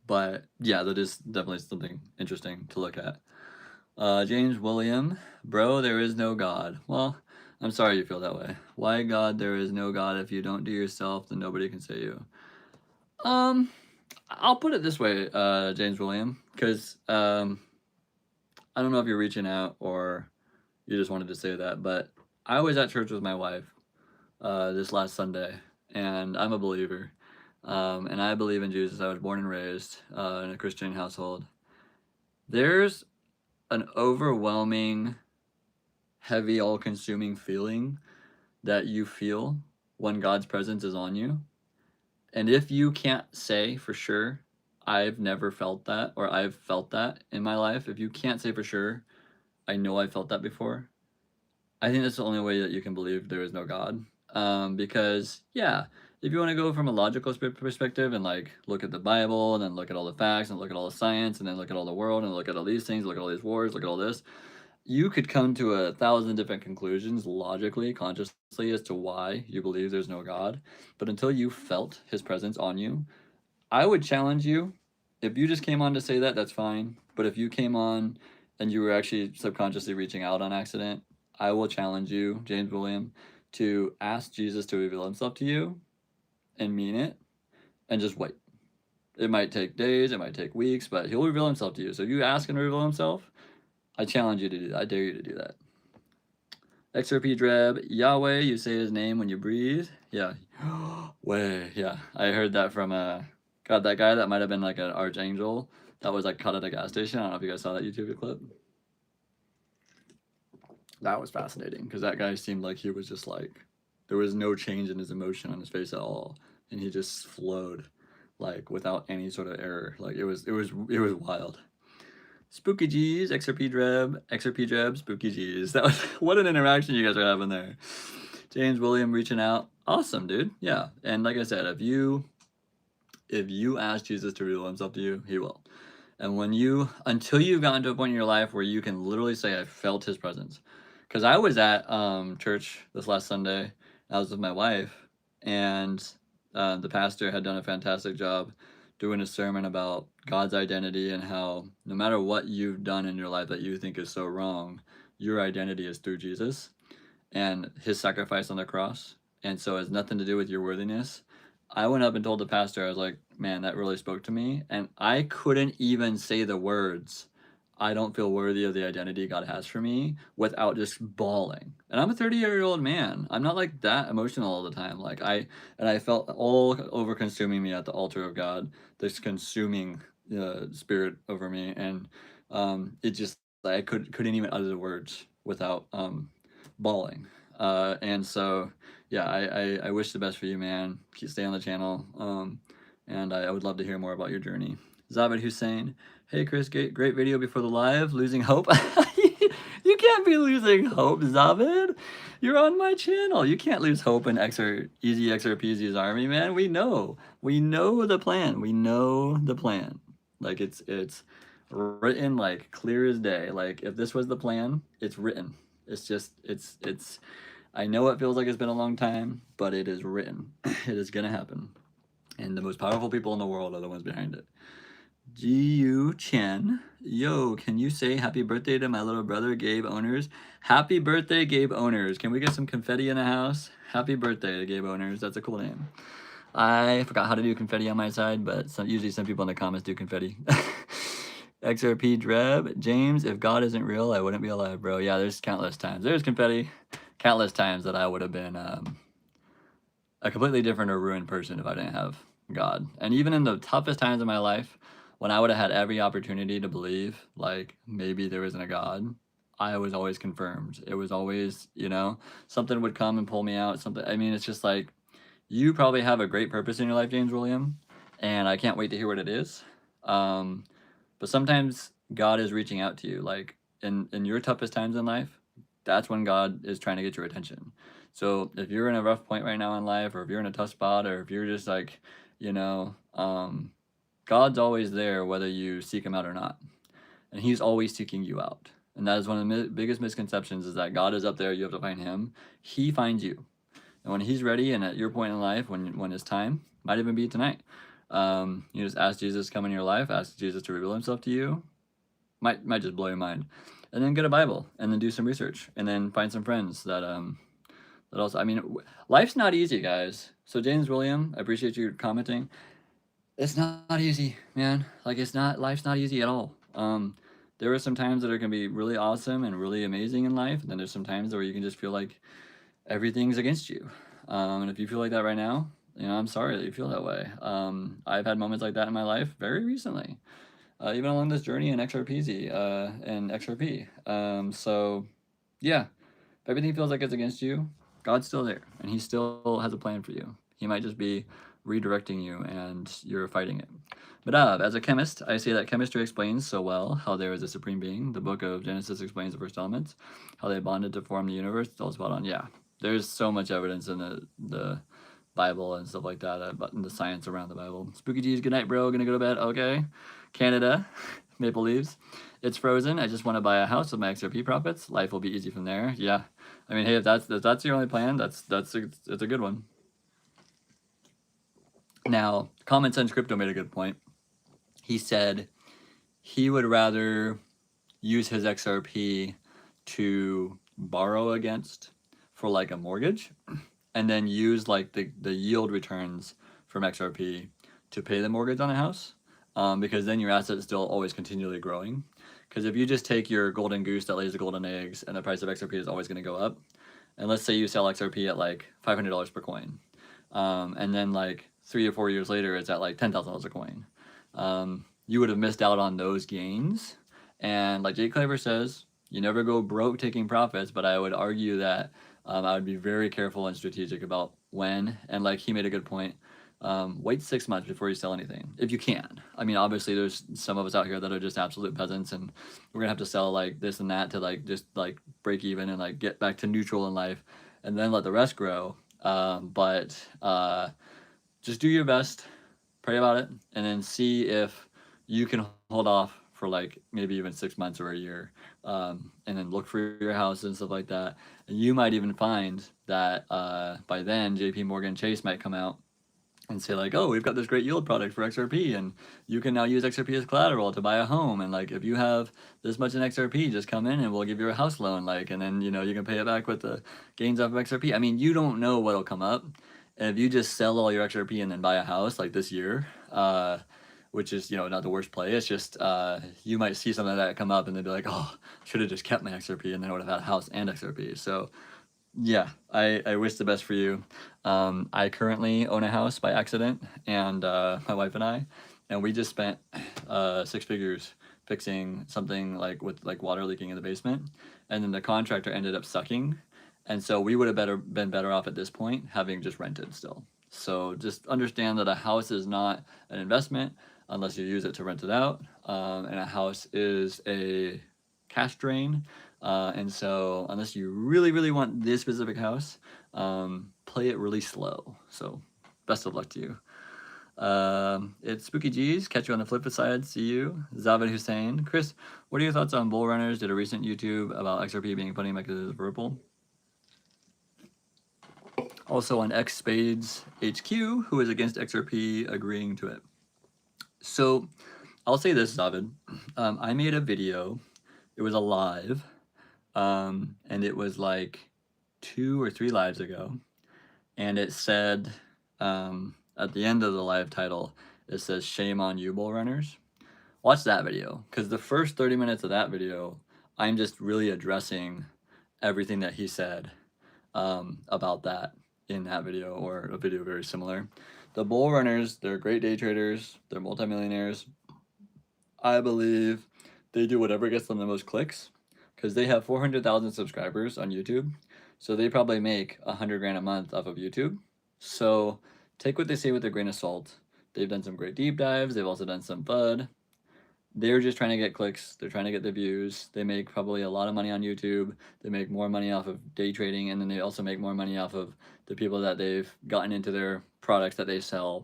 But yeah, that is definitely something interesting to look at. James William, bro, there is no God. Well, I'm sorry you feel that way. Why God? There is no God. If you don't do yourself, then nobody can say you. I'll put it this way, James William, because I don't know if you're reaching out or you just wanted to say that, but I was at church with my wife this last Sunday, and I'm a believer, and I believe in Jesus. I was born and raised in a Christian household. There's an overwhelming, heavy, all-consuming feeling that you feel when God's presence is on you. And if you can't say for sure, I've never felt that, or I've felt that in my life, if you can't say for sure, I know I felt that before, I think that's the only way that you can believe there is no God. Because, yeah, if you want to go from a logical perspective and like look at the Bible and then look at all the facts and look at all the science and then look at all the world and look at all these things, look at all these wars, look at all this, you could come to 1,000 different conclusions logically, consciously as to why you believe there's no God. But until you felt his presence on you, I would challenge you. If you just came on to say that, that's fine. But if you came on and you were actually subconsciously reaching out on accident, I will challenge you, James William, to ask Jesus to reveal himself to you and mean it and just wait. It might take days, it might take weeks, but he'll reveal himself to you. So if you ask him to reveal himself, I challenge you to do that. I dare you to do that. XRP Dreb, Yahweh, you say his name when you breathe. Yeah. Way. Yeah. I heard that from God, that guy that might have been like an archangel that was like caught at a gas station. I don't know if you guys saw that YouTube clip. That was fascinating because that guy seemed like he was just like, there was no change in his emotion on his face at all. And he just flowed like without any sort of error. Like it was wild. Spooky G's, XRP Dreb, Spooky G's. That was what an interaction you guys are having there. James William reaching out. Awesome, dude. Yeah. And like I said, if you ask Jesus to reveal himself to you, he will. And until you've gotten to a point in your life where you can literally say, I felt his presence. Because I was at church this last Sunday. I was with my wife, and the pastor had done a fantastic job doing a sermon about God's identity and how no matter what you've done in your life that you think is so wrong, your identity is through Jesus and his sacrifice on the cross. And so it has nothing to do with your worthiness. I went up and told the pastor, I was like, man, that really spoke to me. And I couldn't even say the words, I don't feel worthy of the identity God has for me, without just bawling. And I'm a 30-year-old man. I'm not like that emotional all the time. Like I felt all over consuming me at the altar of God, this consuming spirit over me. And it just, I couldn't even utter the words without bawling. And so, yeah, I wish the best for you, man. Stay on the channel. And I would love to hear more about your journey. Zabed Hussein, hey Chris, great video before the live. Losing hope. You can't be losing hope, Zavid. You're on my channel. You can't lose hope in Easy XRP's Army, man. We know the plan. We know the plan. Like it's written like clear as day. Like if this was the plan, it's written. It's just it's. I know it feels like it's been a long time, but it is written. It is gonna happen, and the most powerful people in the world are the ones behind it. Jiu Chen, yo, can you say happy birthday to my little brother, Gabe Owners? Happy birthday, Gabe Owners. Can we get some confetti in the house? Happy birthday to Gabe Owners. That's a cool name. I forgot how to do confetti on my side, but usually some people in the comments do confetti. XRP Dreb, James, if God isn't real, I wouldn't be alive, bro. Yeah, there's countless times. There's confetti, countless times that I would have been a completely different or ruined person if I didn't have God. And even in the toughest times of my life, when I would have had every opportunity to believe, like, maybe there isn't a God, I was always confirmed. It was always, something would come and pull me out. I mean, it's just like, you probably have a great purpose in your life, James William, and I can't wait to hear what it is. But sometimes God is reaching out to you. Like, in your toughest times in life, that's when God is trying to get your attention. So if you're in a rough point right now in life, or if you're in a tough spot, or if you're just like, God's always there whether you seek him out or not. And he's always seeking you out. And that is one of the biggest misconceptions, is that God is up there, you have to find him. He finds you. And when he's ready, and at your point in life, when it's time, might even be tonight, you just ask Jesus to come in your life, ask Jesus to reveal himself to you. Might just blow your mind. And then get a Bible, and then do some research, and then find some friends that also, I mean, life's not easy, guys. So James William, I appreciate you commenting. It's not easy, man. Like, life's not easy at all. There are some times that are going to be really awesome and really amazing in life. And then there's some times where you can just feel like everything's against you. And if you feel like that right now, I'm sorry that you feel that way. I've had moments like that in my life very recently, even along this journey in XRPZ and XRP. So yeah, if everything feels like it's against you, God's still there, and he still has a plan for you. He might just be redirecting you, and you're fighting it. But as a chemist, I say that chemistry explains so well how there is a supreme being. The book of Genesis explains the first elements, how they bonded to form the universe. It's all spot on. Yeah, there's so much evidence in the Bible and stuff like that, but in the science around the Bible. Spooky G's, good night, bro. Gonna go to bed. Okay. Canada, Maple Leaves. It's frozen. I just want to buy a house with my XRP profits. Life will be easy from there. Yeah. I mean, hey, if that's your only plan, it's a good one. Now, Common Sense Crypto made a good point. He said he would rather use his XRP to borrow against for like a mortgage, and then use like the yield returns from XRP to pay the mortgage on a house, because then your asset is still always continually growing. Because if you just take your golden goose that lays the golden eggs, and the price of XRP is always going to go up, and let's say you sell XRP at like $500 per coin, and then like 3 or 4 years later it's at like $10,000 a coin, you would have missed out on those gains. And like Jake Claver says, you never go broke taking profits, but I would argue that I would be very careful and strategic about when, and like he made a good point, wait 6 months before you sell anything, if you can. I mean, obviously there's some of us out here that are just absolute peasants, and we're gonna have to sell like this and that to like just like break even and like get back to neutral in life, and then let the rest grow. But just do your best, pray about it, and then see if you can hold off for like maybe even 6 months or a year, and then look for your house and stuff like that. And you might even find that by then JP Morgan Chase might come out and say like, oh, we've got this great yield product for XRP, and you can now use XRP as collateral to buy a home, and like if you have this much in XRP, just come in and we'll give you a house loan, like, and then you can pay it back with the gains off of XRP. I mean, you don't know what'll come up. And if you just sell all your XRP and then buy a house like this year, which is not the worst play, it's just you might see something like that come up and they'd be like, oh, should have just kept my XRP, and then I would have had a house and XRP. So yeah, I wish the best for you. I currently own a house by accident, and my wife and we just spent 6 figures fixing something like with like water leaking in the basement, and then the contractor ended up sucking. And so we would have been better off at this point having just rented still. So just understand that a house is not an investment unless you use it to rent it out. And a house is a cash drain And so unless you really, really want this specific house, play it really slow. So best of luck to you. It's Spooky G's. Catch you on the flip side. See you. Zavid Hussein. Chris, what are your thoughts on bull runners? Did a recent YouTube about XRP being funny mechanism of Ripple. Also on X Spades HQ, who is against XRP agreeing to it. So I'll say this, Zavid. I made a video. It was a live. And it was like 2 or 3 lives ago. And it said, at the end of the live title, it says, "Shame on you, bull runners." Watch that video, because the first 30 minutes of that video, I'm just really addressing everything that he said about that in that video, or a video very similar. The bull runners, they're great day traders, they're multimillionaires. I believe they do whatever gets them the most clicks, because they have 400,000 subscribers on YouTube, so they probably make 100 grand a month off of YouTube. So take what they say with a grain of salt. They've done some great deep dives, they've also done some FUD. They're just trying to get clicks, they're trying to get the views. They make probably a lot of money on YouTube, they make more money off of day trading, and then they also make more money off of the people that they've gotten into their products that they sell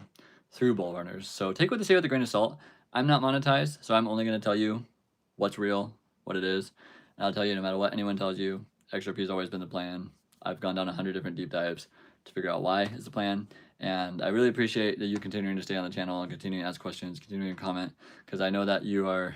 through bull runners. So take what they say with a grain of salt. I'm not monetized, so I'm only going to tell you what's real, what it is. And I'll tell you, no matter what anyone tells you, XRP has always been the plan. I've gone down 100 different deep dives to figure out why is the plan. And I really appreciate that you continuing to stay on the channel and continuing to ask questions, continuing to comment, because I know that you are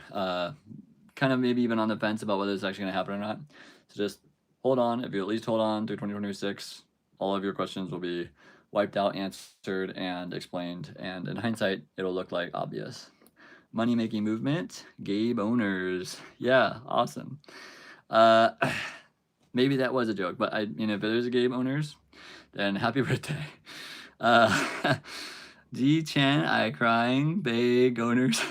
kind of maybe even on the fence about whether it's actually going to happen or not. So just hold on. If you at least hold on through 2026, all of your questions will be wiped out, answered, and explained. And in hindsight, it'll look like obvious. Money making movement, Gabe owners. Yeah, awesome. Maybe that was a joke, but if there's a Gabe owners, then happy birthday. D Chan, I crying, big owners.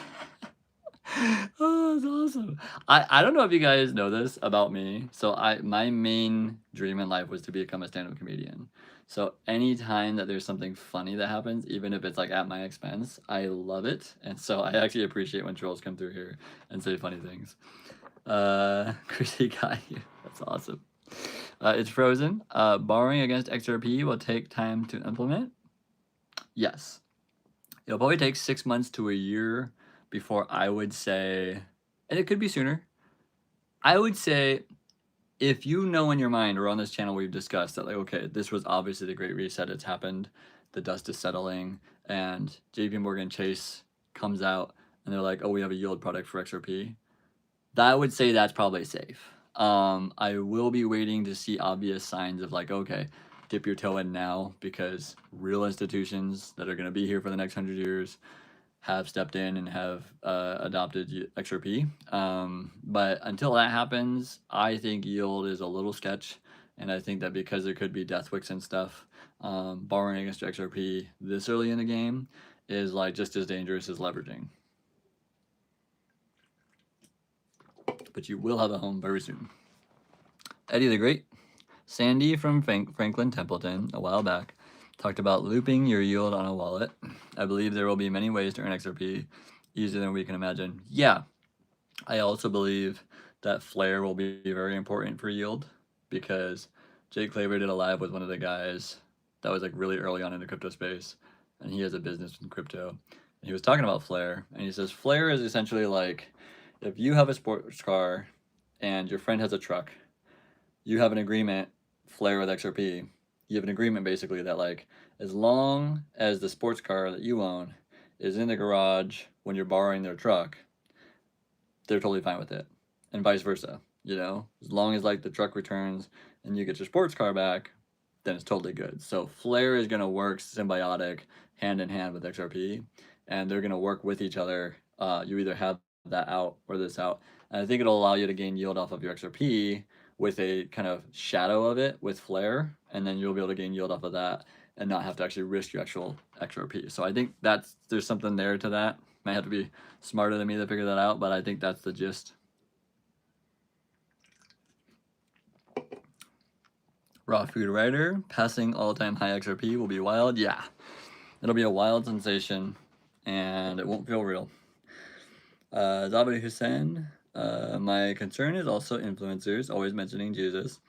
Oh, that's awesome. I don't know if you guys know this about me. So my main dream in life was to become a stand-up comedian. So anytime that there's something funny that happens, even if it's like at my expense, I love it. And so I actually appreciate when trolls come through here and say funny things. Chrissy got you. That's awesome. It's frozen. Borrowing against XRP will take time to implement. Yes. It'll probably take 6 months to a year before I would say, and it could be sooner. I would say, if you know in your mind, or on this channel we've discussed that, like, okay, this was obviously the Great Reset, it's happened, the dust is settling, and JP Morgan Chase comes out and they're like, oh, we have a yield product for XRP, I would say that's probably safe. I will be waiting to see obvious signs of like, okay, dip your toe in now, because real institutions that are going to be here for the next 100 years have stepped in and have adopted XRP. But until that happens, I think yield is a little sketch. And I think that because there could be death wicks and stuff, borrowing against XRP this early in the game is like just as dangerous as leveraging. But you will have a home very soon. Eddie the Great. Sandy from Franklin Templeton a while back talked about looping your yield on a wallet. I believe there will be many ways to earn XRP easier than we can imagine. Yeah, I also believe that Flare will be very important for yield, because Jake Claver did a live with one of the guys that was like really early on in the crypto space, and he has a business in crypto. And he was talking about Flare, and he says Flare is essentially like, if you have a sports car and your friend has a truck, you have an agreement, Flare with XRP, you have an agreement basically that like, as long as the sports car that you own is in the garage when you're borrowing their truck, they're totally fine with it. And vice versa, as long as like the truck returns and you get your sports car back, then it's totally good. So Flare is gonna work symbiotic, hand in hand with XRP, and they're gonna work with each other. You either have that out or this out. And I think it'll allow you to gain yield off of your XRP with a kind of shadow of it with Flare, and then you'll be able to gain yield off of that and not have to actually risk your actual XRP. So I think there's something there to that. Might have to be smarter than me to figure that out, but I think that's the gist. Raw Food Writer, passing all-time high XRP will be wild. Yeah, it'll be a wild sensation, and it won't feel real. Zabadi Hussein, My concern is also influencers always mentioning Jesus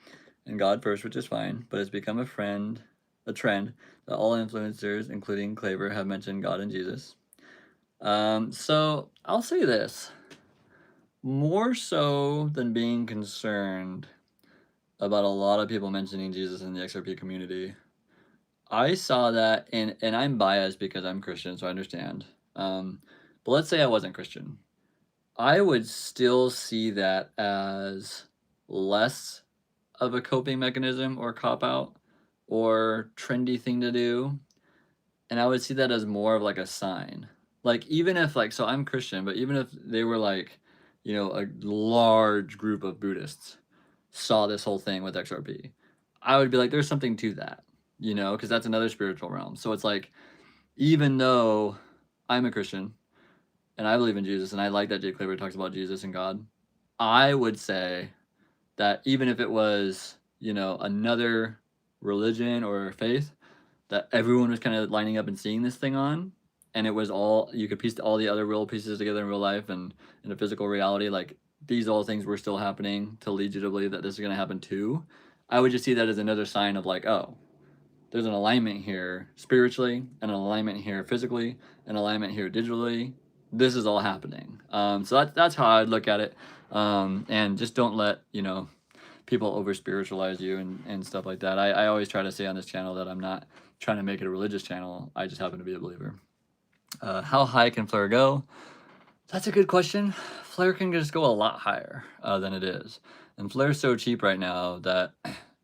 and God first, which is fine, but it's become a trend that all influencers, including Claver, have mentioned God and Jesus. So I'll say this. More so than being concerned about a lot of people mentioning Jesus in the XRP community, I saw that, and I'm biased because I'm Christian, so I understand. But let's say I wasn't Christian. I would still see that as less of a coping mechanism or cop out or trendy thing to do. And I would see that as more of like a sign. Like, even if, like, so I'm Christian, but even if they were like, a large group of Buddhists saw this whole thing with XRP, I would be like, there's something to that, because that's another spiritual realm. So it's like, even though I'm a Christian and I believe in Jesus and I like that Jake Claver talks about Jesus and God, I would say that even if it was, another religion or faith that everyone was kind of lining up and seeing this thing on, and it was all, you could piece all the other real pieces together in real life and in a physical reality, like these all things were still happening to lead you to believe that this is going to happen too. I would just see that as another sign of like, oh, there's an alignment here spiritually, and an alignment here physically, an alignment here digitally. This is all happening. So that's how I'd look at it. And just don't let, people over spiritualize you and stuff like that. I always try to say on this channel that I'm not trying to make it a religious channel. I just happen to be a believer. How high can Flare go? That's a good question. Flare can just go a lot higher than it is. And Flare's so cheap right now that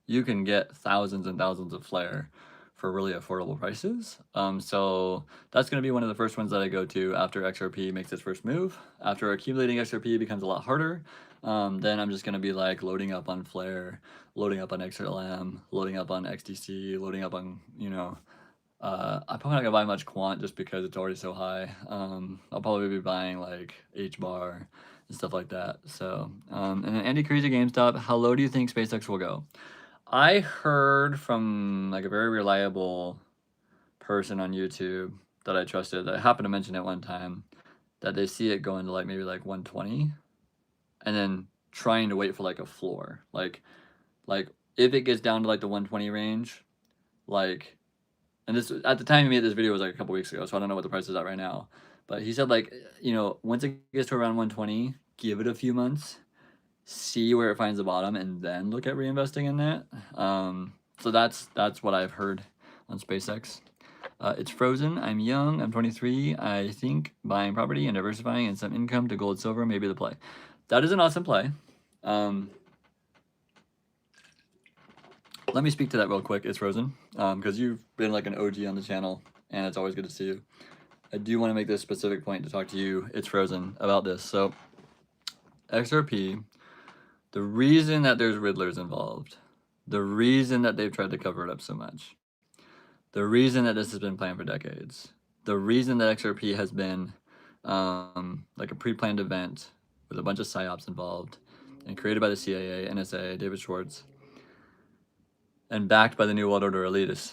you can get thousands and thousands of Flare for really affordable prices. So that's going to be one of the first ones that I go to after XRP makes its first move. After accumulating XRP becomes a lot harder, then I'm just going to be like loading up on Flare, loading up on XLM, loading up on XDC, loading up on, I'm probably not gonna buy much quant just because it's already so high. I'll probably be buying like HBAR and stuff like that. So, and then Andy Crazy GameStop, how low do you think SpaceX will go? I heard from like a very reliable person on YouTube that I trusted, that I happened to mention it one time, that they see it going to like maybe like 120 and then trying to wait for like a floor. Like if it gets down to like the 120 range, like, and this at the time he made this video was like a couple weeks ago, so I don't know what the price is at right now. But he said like, once it gets to around 120, give it a few months, see where it finds the bottom, and then look at reinvesting in that. So that's what I've heard on SpaceX. It's frozen. I'm young. I'm 23. I think buying property and diversifying and some income to gold, silver may be the play. That is an awesome play. Let me speak to that real quick. It's frozen because you've been like an OG on the channel, and it's always good to see you. I do want to make this specific point to talk to you, It's Frozen, about this. So XRP, the reason that there's Riddlers involved, the reason that they've tried to cover it up so much, the reason that this has been planned for decades, the reason that XRP has been like a pre-planned event with a bunch of psyops involved and created by the CIA, NSA, David Schwartz, and backed by the New World Order elitists.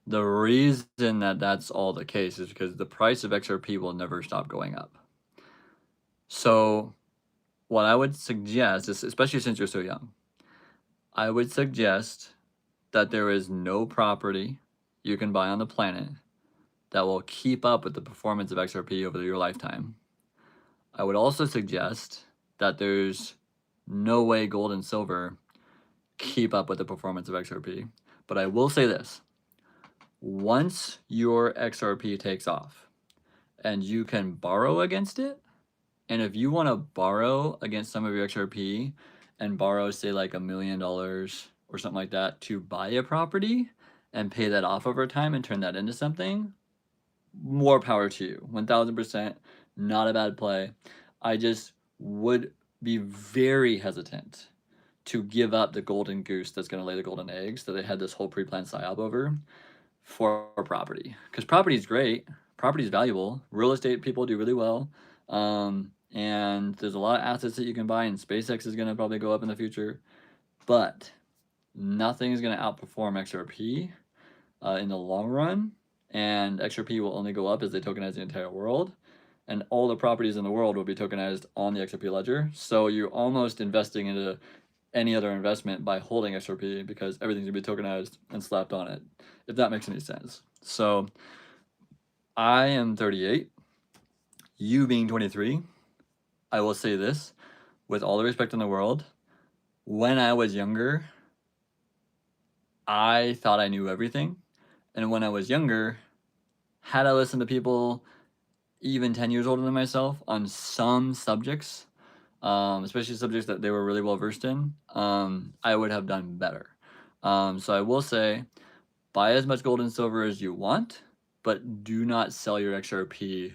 The reason that that's all the case is because the price of XRP will never stop going up. So what I would suggest is, especially since you're so young, I would suggest that there is no property you can buy on the planet that will keep up with the performance of XRP over your lifetime. I would also suggest that there's no way gold and silver keep up with the performance of XRP. But I will say this. Once your XRP takes off and you can borrow against it, and if you want to borrow against some of your XRP and borrow, say, like $1 million or something like that to buy a property and pay that off over time and turn that into something, more power to you. 1000%, not a bad play. I just would be very hesitant to give up the golden goose that's going to lay the golden eggs that they had this whole pre-planned psyop over for property. Because property is great. Property is valuable. Real estate people do really well. And there's a lot of assets that you can buy, and SpaceX is going to probably go up in the future. But nothing is going to outperform XRP in the long run. And XRP will only go up as they tokenize the entire world. and all the properties in the world will be tokenized on the XRP ledger. So you're almost investing into any other investment by holding XRP because everything's gonna be tokenized and slapped on it, if that makes any sense. So I am 38, you being 23, I will say this with all the respect in the world. When I was younger, I thought I knew everything. And when I was younger, had I listened to people even 10 years older than myself on some subjects, especially subjects that they were really well versed in, I would have done better. So I will say, buy as much gold and silver as you want, but do not sell your XRP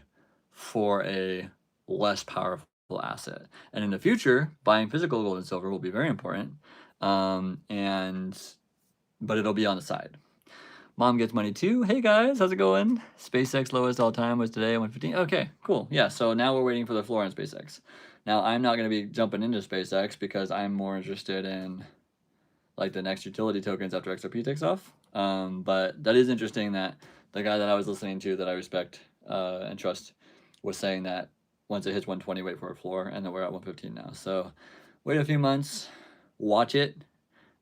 for a less powerful asset. And in the future, buying physical gold and silver will be very important, but it'll be on the side. Mom gets money too. Hey guys, how's it going? SpaceX lowest all time was today at 115. Okay, cool. Yeah, so now we're waiting for the floor on SpaceX. Now I'm not going to be jumping into SpaceX because I'm more interested in like the next utility tokens after XRP takes off. But that is interesting that the guy that I was listening to that I respect and trust was saying that once it hits 120, wait for a floor, and then we're at 115 now. So wait a few months, watch it,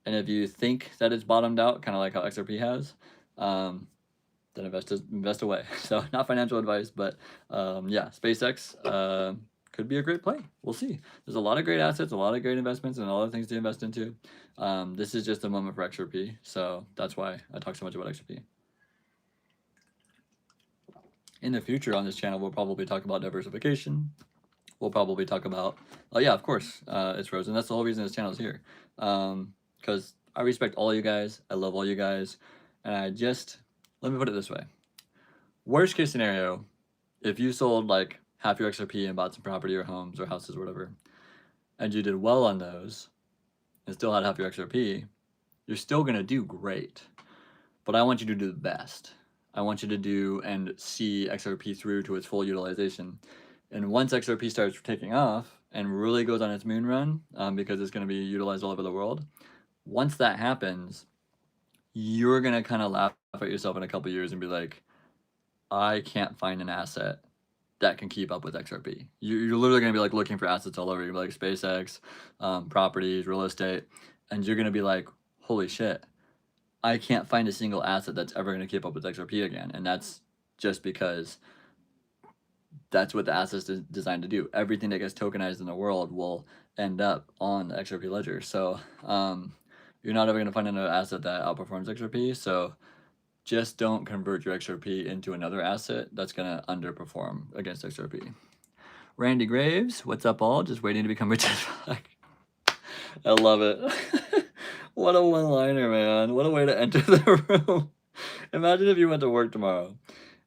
and if you think that it's bottomed out, kind of like how XRP has, then invest away. So not financial advice, but yeah, SpaceX could be a great play. We'll see. There's a lot of great assets, a lot of great investments, and a lot of things to invest into. This is just a moment for XRP, so that's why I talk so much about XRP. In the future on this channel, we'll probably talk about diversification. We'll probably talk about, oh yeah, of course, it's frozen. That's the whole reason this channel is here. Because I respect all you guys. I love all you guys. And let me put it this way. Worst case scenario, if you sold like half your XRP and bought some property or homes or houses or whatever, and you did well on those and still had half your XRP, you're still going to do great. But I want you to do the best. I want you to do and see XRP through to its full utilization. And once XRP starts taking off and really goes on its moon run, because it's going to be utilized all over the world, once that happens, you're going to kind of laugh at yourself in a couple years and be like, I can't find an asset that can keep up with XRP. You're literally going to be like looking for assets all over. You're like SpaceX, properties, real estate, and you're going to be like, holy shit, I can't find a single asset that's ever going to keep up with XRP again. And that's just because that's what the asset is designed to do. Everything that gets tokenized in the world will end up on the XRP ledger. So you're not ever going to find another asset that outperforms XRP. So just don't convert your XRP into another asset that's going to underperform against XRP. Randy Graves, what's up all? Just waiting to become rich as fuck. I love it. What a one-liner, man. What a way to enter the room. Imagine if you went to work tomorrow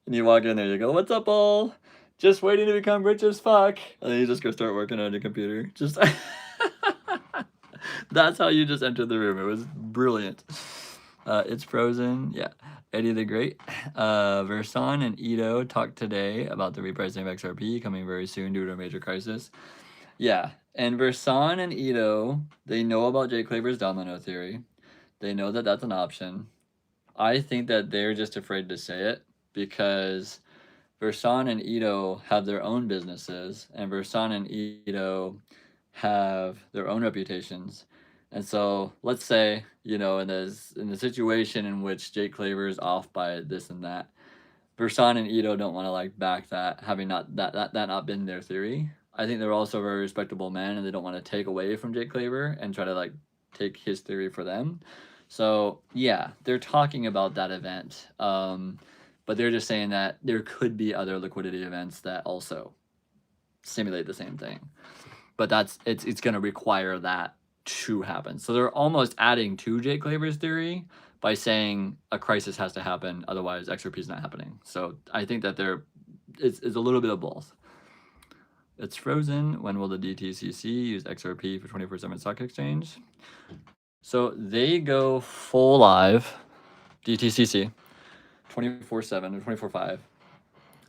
and you walk in there, you go, what's up all? Just waiting to become rich as fuck. And then you just go start working on your computer. Just that's how you just entered the room. It was brilliant. It's frozen. Yeah. Eddie the Great. Versan and Ito talked today about the repricing of XRP coming very soon due to a major crisis. Yeah. And Versan and Ito, they know about Jake Claver's domino theory. They know that that's an option. I think that they're just afraid to say it because Versan and Ito have their own businesses, and Versan and Ito have their own reputations. And so let's say, in the situation in which Jake Claver is off by this and that, Versan and Ito don't want to like back that, having not that not been their theory. I think they're also very respectable men, and they don't want to take away from Jake Claver and try to like take his theory for them. So yeah, they're talking about that event, but they're just saying that there could be other liquidity events that also simulate the same thing. But it's going to require that to happen. So they're almost adding to Jake Claver's theory by saying a crisis has to happen, otherwise XRP is not happening. So I think that it's a little bit of both. It's frozen. When will the DTCC use XRP for 24/7 stock exchange? So they go full live, DTCC, 24/7 or 24/5,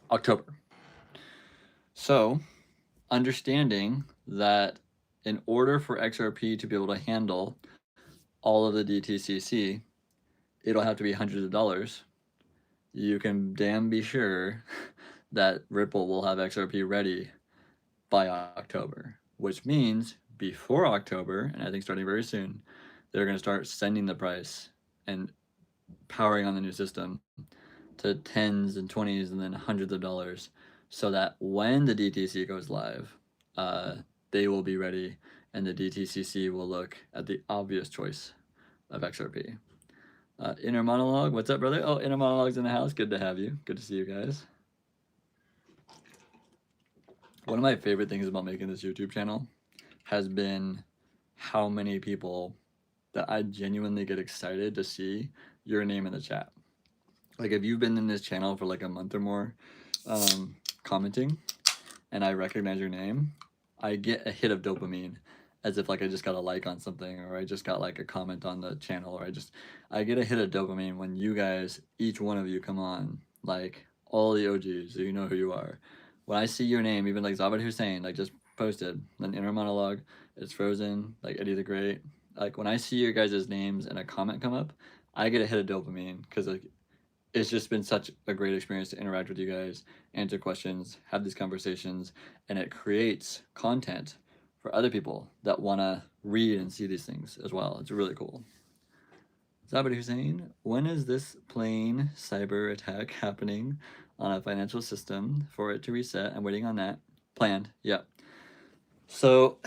October. So understanding that in order for XRP to be able to handle all of the DTCC, it'll have to be hundreds of dollars. You can damn be sure that Ripple will have XRP ready by October, which means before October, and I think starting very soon, they're going to start sending the price and powering on the new system to tens and 20s and then hundreds of dollars, so that when the DTC goes live, they will be ready and the DTCC will look at the obvious choice of XRP. Inner Monologue, what's up, brother? Oh, Inner Monologue's in the house. Good to have you. Good to see you guys. One of my favorite things about making this YouTube channel has been how many people that I genuinely get excited to see your name in the chat. Like, if you've been in this channel for like a month or more, commenting, and I recognize your name, I get a hit of dopamine, as if like I just got a like on something, or I just got like a comment on the channel, or I get a hit of dopamine when you guys, each one of you, come on, like all the OGs, so you know who you are. When I see your name, even like Zabad Hussein, like just posted an Inner Monologue, it's Frozen, like Eddie the Great. Like when I see your guys' names and a comment come up, I get a hit of dopamine, because like it's just been such a great experience to interact with you guys, answer questions, have these conversations, and it creates content for other people that want to read and see these things as well. It's really cool. Zabadi Hussein, when is this plane cyber attack happening on a financial system for it to reset? I'm waiting on that. Planned, yep. So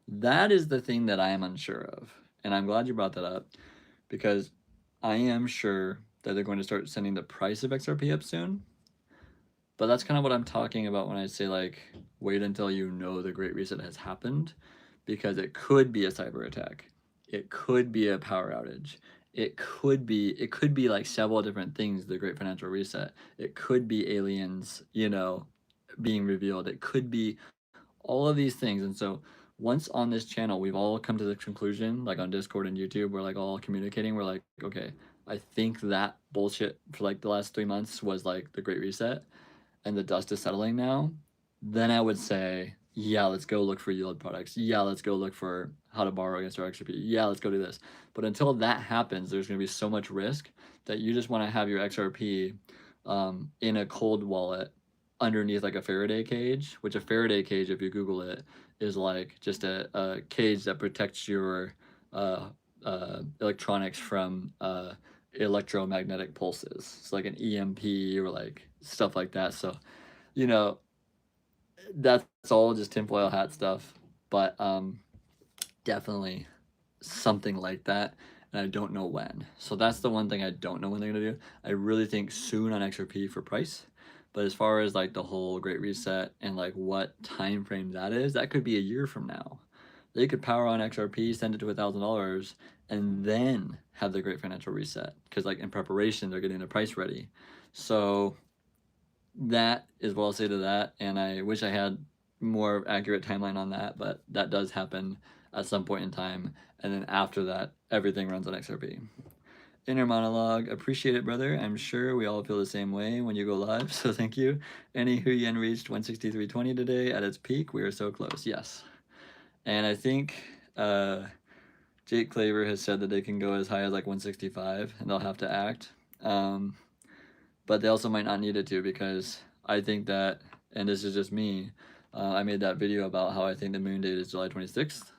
that is the thing that I am unsure of. And I'm glad you brought that up, because I am sure that they're going to start sending the price of XRP up soon. But that's kind of what I'm talking about when I say, like, wait until you know the Great Reset has happened, because it could be a cyber attack. It could be a power outage. It could be like several different things, the Great Financial Reset. It could be aliens, you know, being revealed. It could be all of these things. And so once on this channel, we've all come to the conclusion, like on Discord and YouTube, we're like all communicating. We're like, okay, I think that bullshit for like the last 3 months was like the Great Reset and the dust is settling now. Then I would say, yeah, let's go look for yield products. Yeah, let's go look for how to borrow against our XRP. Yeah, let's go do this. But until that happens, there's going to be so much risk that you just want to have your XRP in a cold wallet underneath like a Faraday cage, which a Faraday cage, if you Google it, is like just a cage that protects your electronics from electromagnetic pulses. It's like an EMP or like stuff like that. So, you know, that's all just tinfoil hat stuff, but definitely something like that. And I don't know when. So that's the one thing I don't know when they're gonna do. I really think soon on XRP for price. But as far as like the whole Great Reset and like what time frame that is, that could be a year from now. They could power on XRP, send it to $1,000, and then have the Great Financial Reset. Because like in preparation, they're getting the price ready. So that is what I'll say to that. And I wish I had more accurate timeline on that, but that does happen at some point in time. And then after that, everything runs on XRP. Inner Monologue, appreciate it, brother. I'm sure we all feel the same way when you go live, so thank you. Any Huyen reached 163.20 today at its peak. We are so close, yes. And I think Jake Claver has said that they can go as high as like 165, and they'll have to act. But they also might not need it to, because I think that, and this is just me, I made that video about how I think the moon date is July 26th.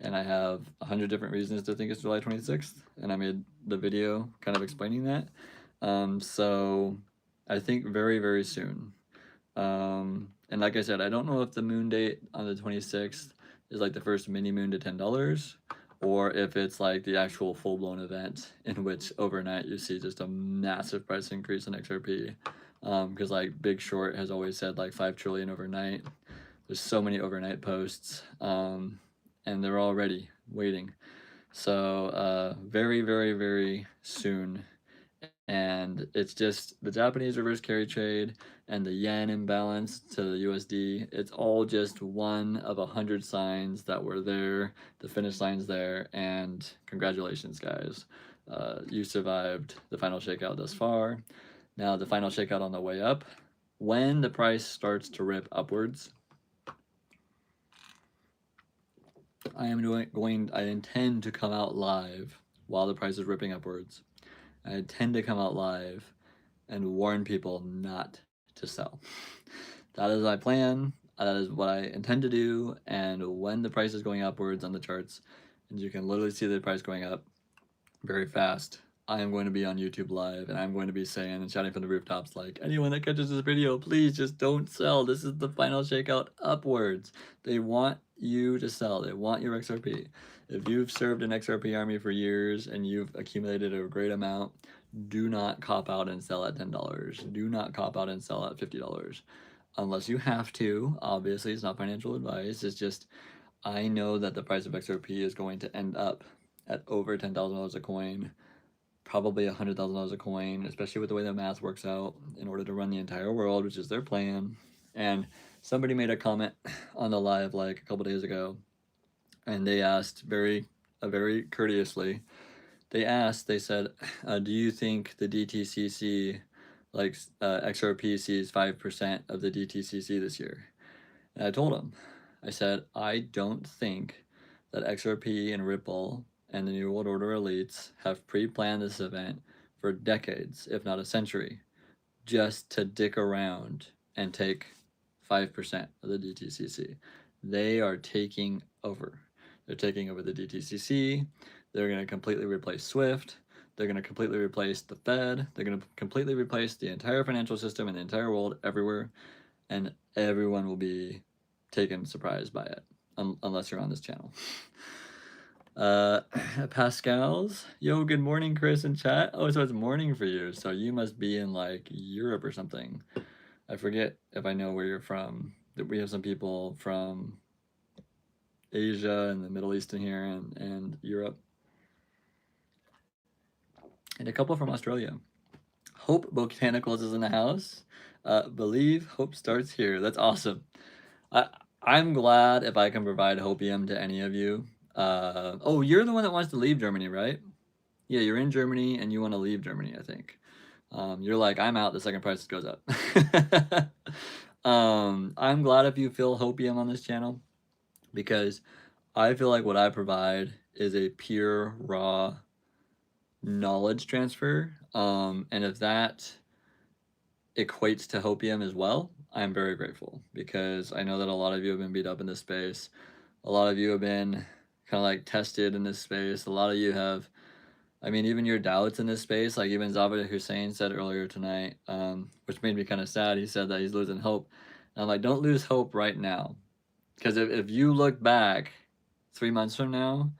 And I have 100 different reasons to think it's July 26th. And I made the video kind of explaining that. So I think very, very soon. And like I said, I don't know if the moon date on the 26th is like the first mini moon to $10, or if it's like the actual full-blown event in which overnight you see just a massive price increase in XRP. Because like Big Short has always said like 5 trillion overnight. There's so many overnight posts, and they're already waiting. So very, very, very soon. And it's just the Japanese reverse carry trade and the yen imbalance to the USD. It's all just one of 100 signs that we're there. The finish line's there, and congratulations, guys. You survived the final shakeout thus far. Now the final shakeout on the way up. When the price starts to rip upwards, I intend to come out live while the price is ripping upwards. I intend to come out live and warn people not to sell. That is my plan. That is what I intend to do. And when the price is going upwards on the charts, and you can literally see the price going up very fast, I am going to be on YouTube Live, and I'm going to be saying and shouting from the rooftops like, anyone that catches this video, please just don't sell. This is the final shakeout upwards. They want you to sell. They want your XRP. If you've served an XRP army for years and you've accumulated a great amount, do not cop out and sell at $10. Do not cop out and sell at $50. Unless you have to. Obviously, it's not financial advice. It's just, I know that the price of XRP is going to end up at over $10,000 a coin, probably $100,000 a coin, especially with the way the math works out in order to run the entire world, which is their plan. And somebody made a comment on the live like a couple days ago, and they asked very courteously, they said, do you think the DTCC, like XRP sees 5% of the DTCC this year? And I told them, I said, I don't think that XRP and Ripple and the New World Order elites have pre-planned this event for decades, if not a century, just to dick around and take 5% of the DTCC. They are taking over. They're taking over the DTCC. They're going to completely replace SWIFT. They're going to completely replace the Fed. They're going to completely replace the entire financial system in the entire world, everywhere. And everyone will be taken surprised by it, unless you're on this channel. Pascal's, yo, good morning, Chris in chat. Oh, so it's morning for you, so you must be in like Europe or something. I forget if I know where you're from. We have some people from Asia and the Middle East in here, and Europe, and a couple from Australia. Hope Botanicals is in the house. Believe hope starts here. That's awesome. I'm glad if I can provide hopium to any of you. Oh, you're the one that wants to leave Germany, right? Yeah, you're in Germany and you want to leave Germany, I think. You're like, I'm out the second price goes up. I'm glad if you feel hopium on this channel, because I feel like what I provide is a pure, raw knowledge transfer. And if that equates to hopium as well, I'm very grateful, because I know that a lot of you have been beat up in this space. A lot of you have been kind of like tested in this space. A lot of you have, I mean, even your doubts in this space, like even Zabit Hussein said earlier tonight, which made me kind of sad. He said that he's losing hope. And I'm like, don't lose hope right now. Because if you look back 3 months from now,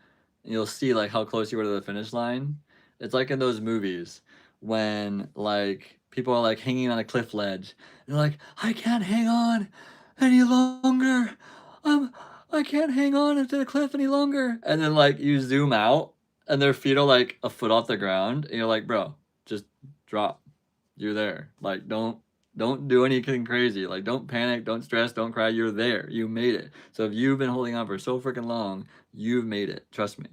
you'll see like how close you were to the finish line. It's like in those movies when like people are like hanging on a cliff ledge. And they're like, I can't hang on any longer. I can't hang on to the cliff any longer. And then like you zoom out and their feet are like a foot off the ground, and you're like, bro, just drop. You're there. Like don't do anything crazy. Like don't panic, don't stress, don't cry. You're there. You made it. So if you've been holding on for so freaking long, you've made it. Trust me.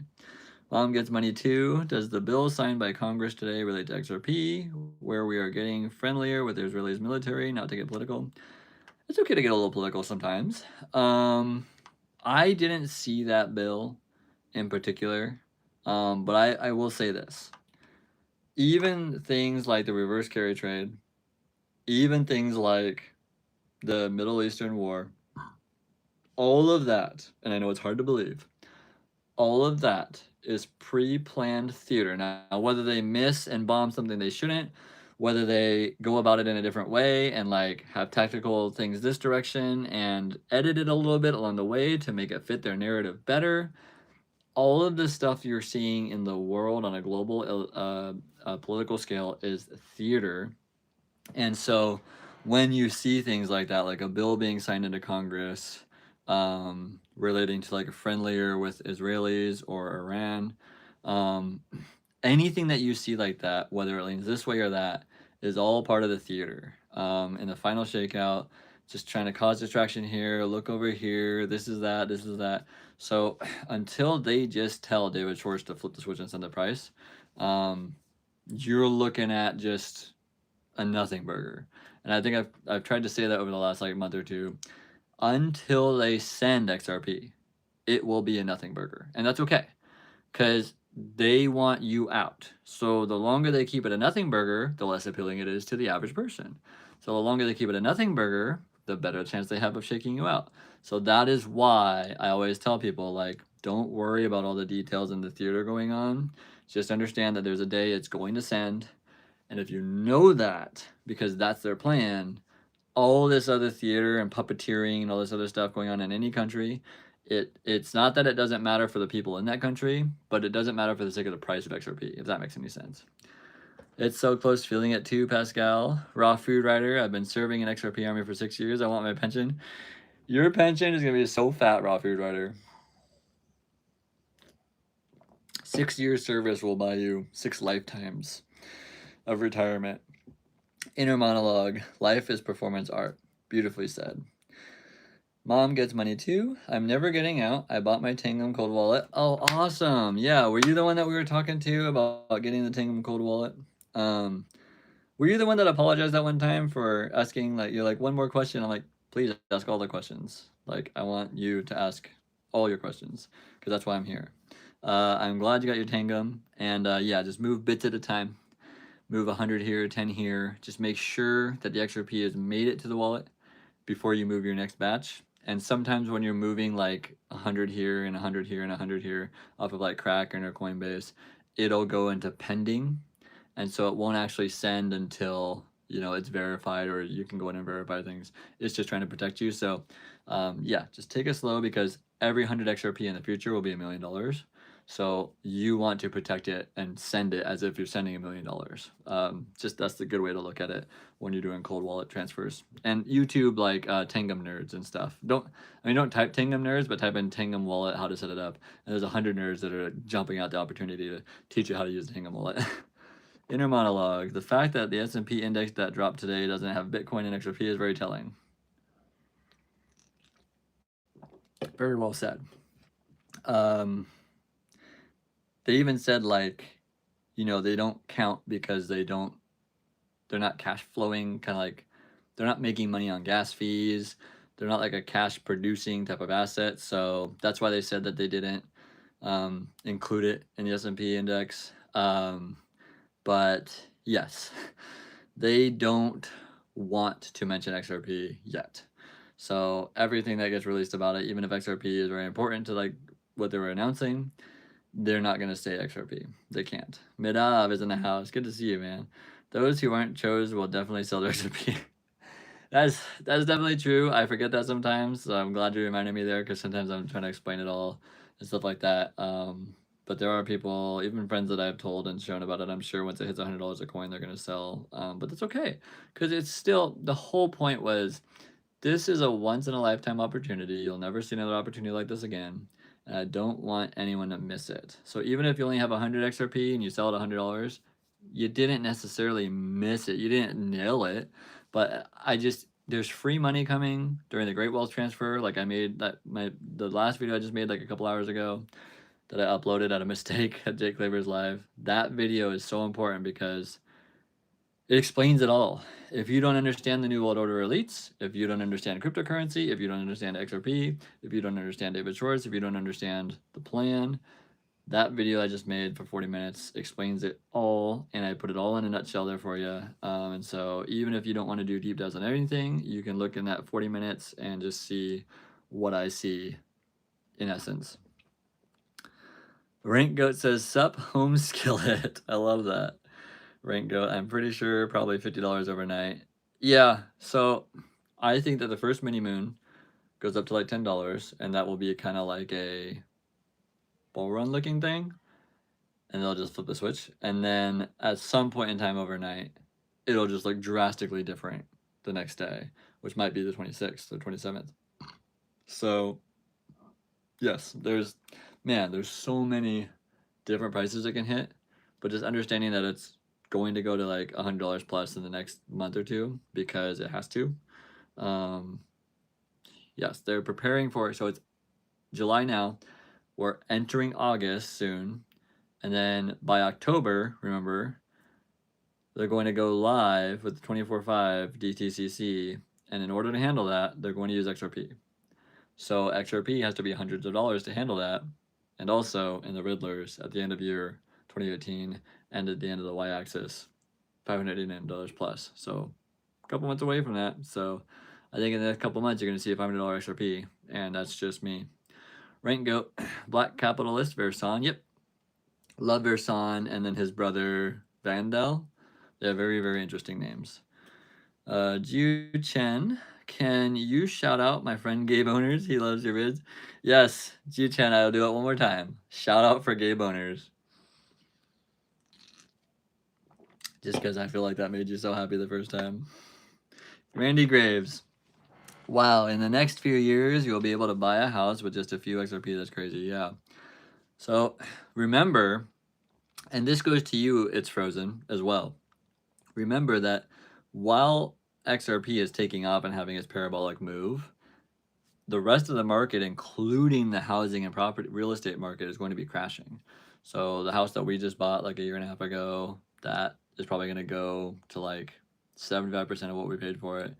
Mom gets money too. Does the bill signed by Congress today relate to XRP, where we are getting friendlier with Israel's military, not to get political? It's okay to get a little political sometimes. I didn't see that bill in particular, but I will say this. Even things like the reverse carry trade, even things like the Middle Eastern war, all of that, and I know it's hard to believe, all of that is pre-planned theater. Now, whether they miss and bomb something they shouldn't, whether they go about it in a different way and like have tactical things this direction and edit it a little bit along the way to make it fit their narrative better, all of the stuff you're seeing in the world on a global political scale is theater. And so when you see things like that, like a bill being signed into Congress relating to like a friendlier with Israelis or Iran, anything that you see like that, whether it leans this way or that, is all part of the theater. In the final shakeout, just trying to cause distraction here, look over here, this is that, this is that. So until they just tell David Schwartz to flip the switch and send the price, you're looking at just a nothing burger. And I think I've tried to say that over the last like month or two. Until they send XRP, it will be a nothing burger. And that's okay, because they want you out. So the longer they keep it a nothing burger, the less appealing it is to the average person. So the longer they keep it a nothing burger, the better chance they have of shaking you out. So that is why I always tell people, like, don't worry about all the details in the theater going on. Just understand that there's a day it's going to send. And if you know that, because that's their plan, all this other theater and puppeteering and all this other stuff going on in any country, it's not that it doesn't matter for the people in that country, but it doesn't matter for the sake of the price of XRP, if that makes any sense. It's so close, feeling it too, Pascal. Raw food writer. I've been serving in XRP Army for 6 years. I want my pension. Your pension is gonna be so fat, raw food writer. 6 years service will buy you 6 lifetimes of retirement. Inner monologue. Life is performance art. Beautifully said. Mom gets money too. I'm never getting out. I bought my Tangum cold wallet. Oh, awesome. Yeah, were you the one that we were talking to about getting the Tangum cold wallet? Were you the one that apologized that one time for asking, like, you're like, one more question? I'm like, please ask all the questions. Like, I want you to ask all your questions, because that's why I'm here. I'm glad you got your Tangum, and yeah, just move bits at a time. Move 100 here, 10 here. Just make sure that the XRP has made it to the wallet before you move your next batch. And sometimes when you're moving like 100 here and 100 here and 100 here off of like Kraken or Coinbase, it'll go into pending. And so it won't actually send until, you know, it's verified, or you can go in and verify things. It's just trying to protect you. So yeah, just take it slow, because every 100 XRP in the future will be $1 million. So you want to protect it and send it as if you're sending $1 million. Just that's the good way to look at it when you're doing cold wallet transfers. And YouTube, like Tangum nerds and stuff. Don't type Tangum nerds, but type in Tangum wallet, how to set it up. And there's 100 nerds that are jumping out the opportunity to teach you how to use the Tangum wallet. Inner monologue. The fact that the S&P index that dropped today doesn't have Bitcoin and XRP is very telling. Very well said. They even said, like, you know, they don't count because they're not cash flowing, kind of like they're not making money on gas fees. They're not like a cash producing type of asset. So that's why they said that they didn't include it in the S&P index. But yes, they don't want to mention XRP yet. So everything that gets released about it, even if XRP is very important to like what they were announcing, they're not going to say XRP. They can't. Midav is in the house. Good to see you, man. Those who aren't chose will definitely sell their XRP. That's definitely true. I forget that sometimes. So I'm glad you reminded me there, because sometimes I'm trying to explain it all and stuff like that. But there are people, even friends that I've told and shown about it, I'm sure once it hits $100 a coin, they're going to sell. But that's okay, because it's still, the whole point was, this is a once in a lifetime opportunity. You'll never see another opportunity like this again. And I don't want anyone to miss it. So even if you only have 100 XRP and you sell it $100, you didn't necessarily miss it. You didn't nail it. But there's free money coming during the Great Wealth Transfer. Like I made the last video I just made like a couple hours ago that I uploaded at a mistake at Jake Claver's live. That video is so important because it explains it all. If you don't understand the New World Order elites, if you don't understand cryptocurrency, if you don't understand XRP, if you don't understand David Schwartz, if you don't understand the plan, that video I just made for 40 minutes explains it all, and I put it all in a nutshell there for you. And so even if you don't want to do deep dives on everything, you can look in that 40 minutes and just see what I see in essence. Rank Goat says, sup, home skillet. I love that. Rank Goat, I'm pretty sure probably $50 overnight. Yeah, so I think that the first mini moon goes up to like $10, and that will be kind of like a bull run looking thing, and they'll just flip the switch, and then at some point in time overnight, it'll just look drastically different the next day, which might be the 26th or 27th. So yes, there's so many different prices it can hit, but just understanding that it's going to go to like $100 plus in the next month or two, because it has to. Yes, they're preparing for it. So it's July now. We're entering August soon. And then by October, remember, they're going to go live with the 24/5 DTCC. And in order to handle that, they're going to use XRP. So XRP has to be hundreds of dollars to handle that. And also in the Riddlers at the end of year 2018 and at the end of the y-axis, $589 plus. So couple months away from that. So I think in the next couple months, you're going to see a $500 XRP. And that's just me. Rank Goat, Black Capitalist, Verson. Yep. Love Verson. And then his brother, Vandal. They have very, very interesting names. Jiu Chen, can you shout out my friend Gabe Owners? He loves your vids. Yes, Jiu Chen, I will do it one more time. Shout out for Gabe Owners. Just because I feel like that made you so happy the first time. Randy Graves. Wow, in the next few years, you'll be able to buy a house with just a few XRP. That's crazy, yeah. So remember, and this goes to you, It's Frozen, as well. Remember that while XRP is taking off and having its parabolic move, the rest of the market, including the housing and property real estate market, is going to be crashing. So the house that we just bought like a year and a half ago, that is probably going to go to like 75% of what we paid for it.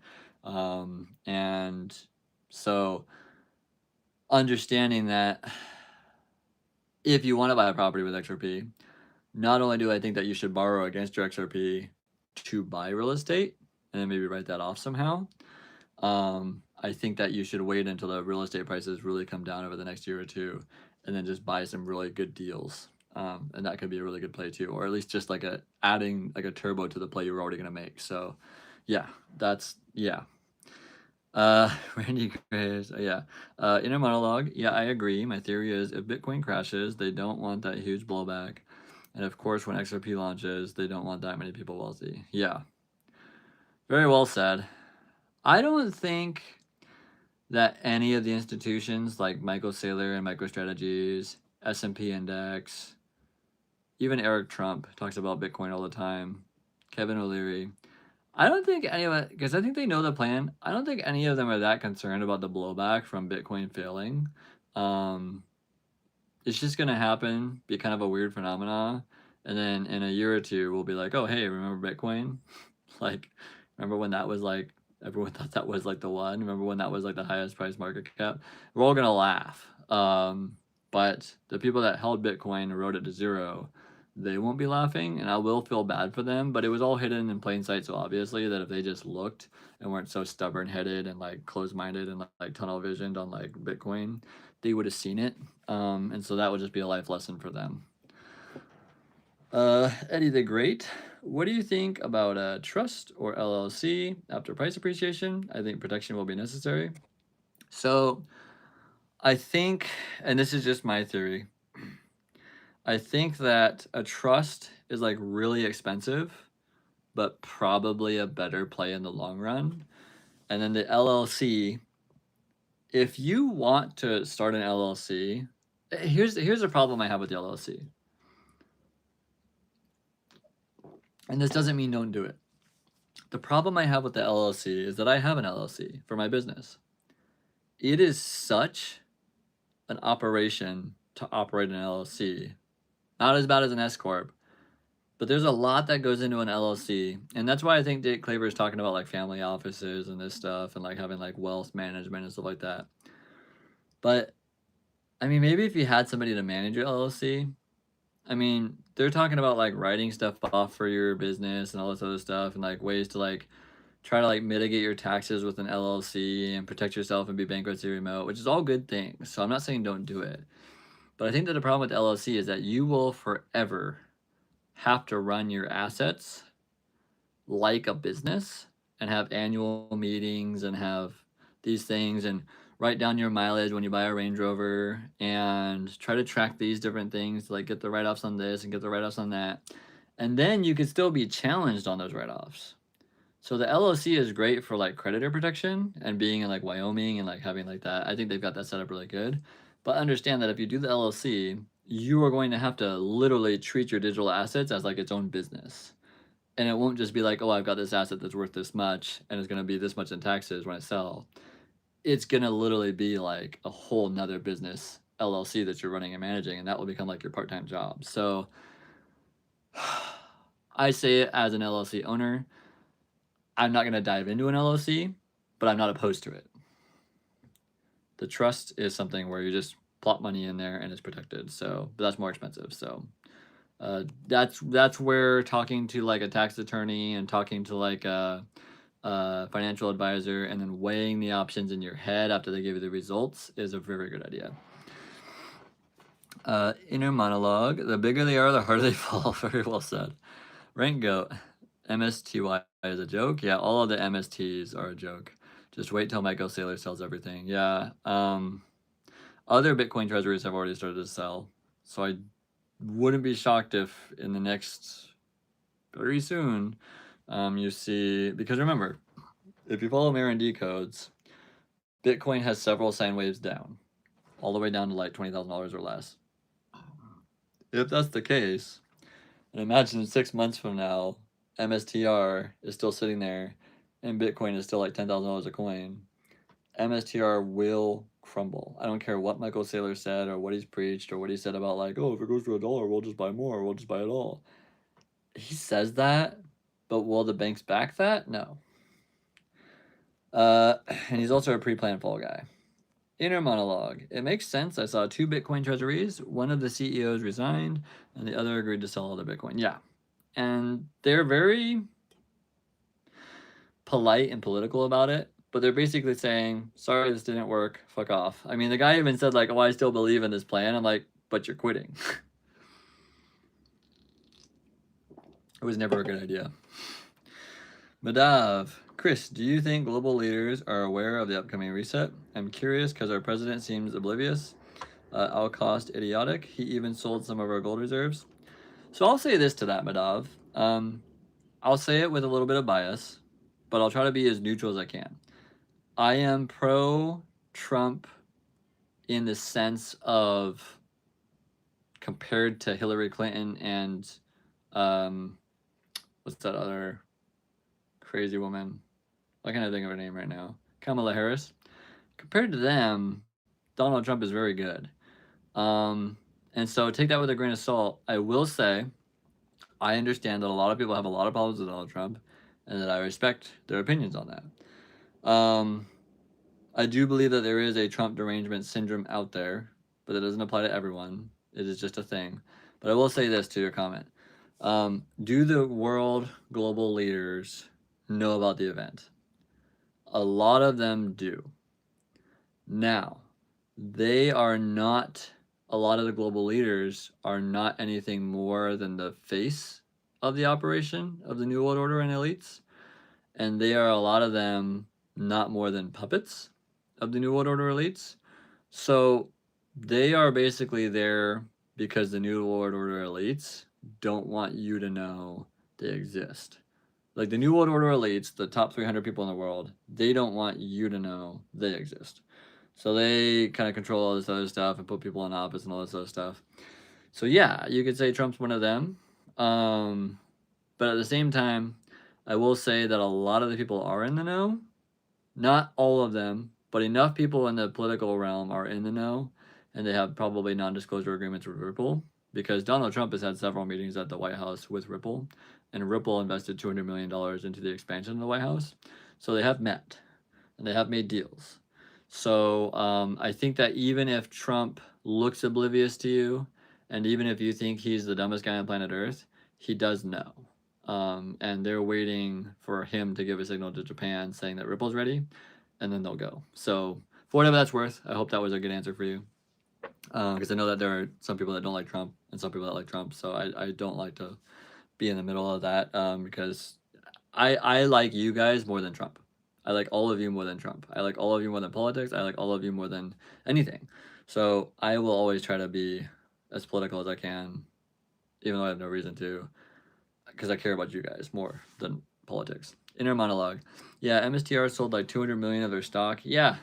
And so understanding that if you want to buy a property with XRP, not only do I think that you should borrow against your XRP to buy real estate and then maybe write that off somehow, I think that you should wait until the real estate prices really come down over the next year or two and then just buy some really good deals. And that could be a really good play too, or at least just like adding like a turbo to the play you were already going to make. So yeah, yeah. Randy Graves, yeah. Inner monologue, yeah, I agree. My theory is if Bitcoin crashes, they don't want that huge blowback. And of course, when XRP launches, they don't want that many people wealthy. Yeah. Very well said. I don't think that any of the institutions like Michael Saylor and MicroStrategies, S&P Index, even Eric Trump talks about Bitcoin all the time, Kevin O'Leary, I don't think any of it, because I think they know the plan. I don't think any of them are that concerned about the blowback from Bitcoin failing. It's just going to happen, be kind of a weird phenomena. And then in a year or two, we'll be like, oh, hey, remember Bitcoin? Like, remember when that was like, everyone thought that was like the one? Remember when that was like the highest price market cap? We're all going to laugh. But the people that held Bitcoin and wrote it to zero, they won't be laughing, and I will feel bad for them, but it was all hidden in plain sight, so obviously that if they just looked and weren't so stubborn-headed and like closed-minded and like tunnel visioned on like Bitcoin, they would have seen it, and so that would just be a life lesson for them. Eddie the Great, what do you think about a trust or LLC after price appreciation? I think protection will be necessary. So I think, and this is just my theory, I think that a trust is like really expensive, but probably a better play in the long run. And then the LLC, if you want to start an LLC, here's a problem I have with the LLC. And this doesn't mean don't do it. The problem I have with the LLC is that I have an LLC for my business. It is such an operation to operate an LLC. Not as bad as an S corp, but there's a lot that goes into an LLC, and that's why I think Jake Claver is talking about like family offices and this stuff, and like having like wealth management and stuff like that. But I mean, maybe if you had somebody to manage your LLC, I mean, they're talking about like writing stuff off for your business and all this other stuff, and like ways to like try to like mitigate your taxes with an LLC and protect yourself and be bankruptcy remote, which is all good things. So I'm not saying don't do it. But I think that the problem with LLC is that you will forever have to run your assets like a business and have annual meetings and have these things and write down your mileage when you buy a Range Rover and try to track these different things to like get the write-offs on this and get the write-offs on that. And then you could still be challenged on those write-offs. So the LLC is great for like creditor protection and being in like Wyoming and like having like that. I think they've got that set up really good. But understand that if you do the LLC, you are going to have to literally treat your digital assets as like its own business. And it won't just be like, oh, I've got this asset that's worth this much and it's going to be this much in taxes when I sell. It's going to literally be like a whole nother business LLC that you're running and managing, and that will become like your part-time job. So I say it as an LLC owner. I'm not going to dive into an LLC, but I'm not opposed to it. The trust is something where you just plop money in there and it's protected. So, but that's more expensive. So that's where talking to like a tax attorney and talking to like financial advisor, and then weighing the options in your head after they give you the results is a very good idea. Inner monologue. The bigger they are, the harder they fall. Very well said. Rank goat. MSTY is a joke. Yeah, all of the MSTs are a joke. Just wait till Michael Saylor sells everything. Yeah. Other Bitcoin treasuries have already started to sell. So I wouldn't be shocked if in the next very soon you see, because remember, if you follow R&D codes, Bitcoin has several sine waves down, all the way down to like $20,000 or less. If that's the case, and imagine 6 months from now, MSTR is still sitting there and Bitcoin is still like $10,000 a coin, MSTR will crumble. I don't care what Michael Saylor said or what he's preached or what he said about like, oh, if it goes to $1, we'll just buy more, we'll just buy it all. He says that, but will the banks back that? No. And he's also a pre-planned fall guy. Inner monologue. It makes sense. I saw 2 Bitcoin treasuries. One of the CEOs resigned, and the other agreed to sell all their Bitcoin. Yeah. And they're very polite and political about it, but they're basically saying, sorry, this didn't work. Fuck off. I mean, the guy even said, like, oh, I still believe in this plan. I'm like, but you're quitting. It was never a good idea. Madav. Chris, do you think global leaders are aware of the upcoming reset? I'm curious because our president seems oblivious. All cost idiotic. He even sold some of our gold reserves. So I'll say this to that, Madav. I'll say it with a little bit of bias, but I'll try to be as neutral as I can. I am pro-Trump in the sense of compared to Hillary Clinton and what's that other crazy woman? I can't think of her name right now. Kamala Harris. Compared to them, Donald Trump is very good. And so take that with a grain of salt. I will say, I understand that a lot of people have a lot of problems with Donald Trump, and that I respect their opinions on that. I do believe that there is a Trump derangement syndrome out there, but that doesn't apply to everyone. It is just a thing. But I will say this to your comment. Do the world global leaders know about the event? A lot of them do. Now, they are not, a lot of the global leaders are not anything more than the face of the operation of the New World Order and elites. And they are, a lot of them, not more than puppets of the New World Order elites. So they are basically there because the New World Order elites don't want you to know they exist. Like the New World Order elites, the top 300 people in the world, they don't want you to know they exist. So they kind of control all this other stuff and put people in office and all this other stuff. So yeah, you could say Trump's one of them. But at the same time, I will say that a lot of the people are in the know. Not all of them, but enough people in the political realm are in the know, and they have probably non-disclosure agreements with Ripple, because Donald Trump has had several meetings at the White House with Ripple, and Ripple invested $200 million into the expansion of the White House. So they have met, and they have made deals. So I think that even if Trump looks oblivious to you, and even if you think he's the dumbest guy on planet Earth, he does know. And they're waiting for him to give a signal to Japan saying that Ripple's ready, and then they'll go. So for whatever that's worth, I hope that was a good answer for you. Because I know that there are some people that don't like Trump and some people that like Trump. So I don't like to be in the middle of that because I like you guys more than Trump. I like all of you more than Trump. I like all of you more than politics. I like all of you more than anything. So I will always try to be as political as I can, even though I have no reason to, because I care about you guys more than politics. Inner monologue. Yeah, MSTR sold like 200 million of their stock. Yeah.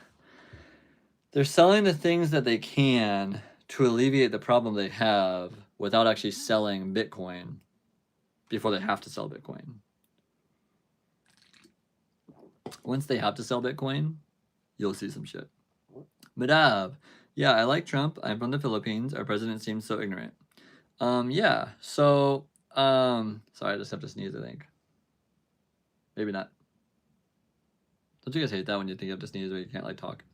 They're selling the things that they can to alleviate the problem they have without actually selling Bitcoin before they have to sell Bitcoin. Once they have to sell Bitcoin, you'll see some shit. Madav. Yeah, I like Trump. I'm from the Philippines. Our president seems so ignorant. Yeah, so, sorry, I just have to sneeze, I think. Maybe not. Don't you guys hate that when you think you have to sneeze or you can't, like, talk?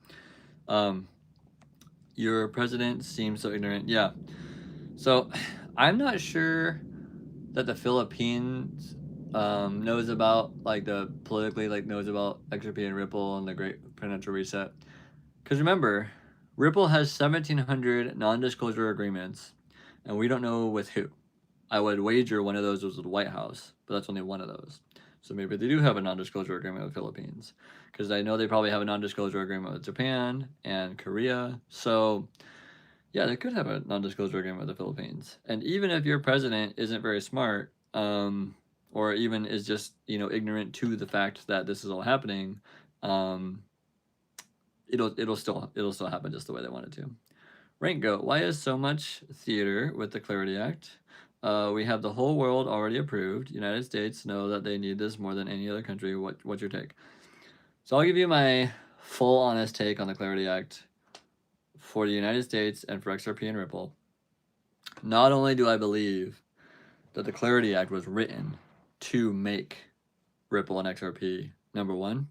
Your president seems so ignorant. Yeah. So, I'm not sure that the Philippines knows about like the politically like knows about XRP and Ripple and the Great Financial Reset. Because remember, Ripple has 1,700 non-disclosure agreements, and we don't know with who. I would wager one of those was with the White House, but that's only one of those. So maybe they do have a non-disclosure agreement with the Philippines, because I know they probably have a non-disclosure agreement with Japan and Korea. So yeah, they could have a non-disclosure agreement with the Philippines. And even if your president isn't very smart, or even is just ignorant to the fact that this is all happening, um, it'll still happen just the way they want it to. Rank goat. Why is so much theater with the Clarity Act? We have the whole world already approved. United States know that they need this more than any other country. What's your take? So I'll give you my full honest take on the Clarity Act for the United States and for XRP and Ripple. Not only do I believe that the Clarity Act was written to make Ripple and XRP number one,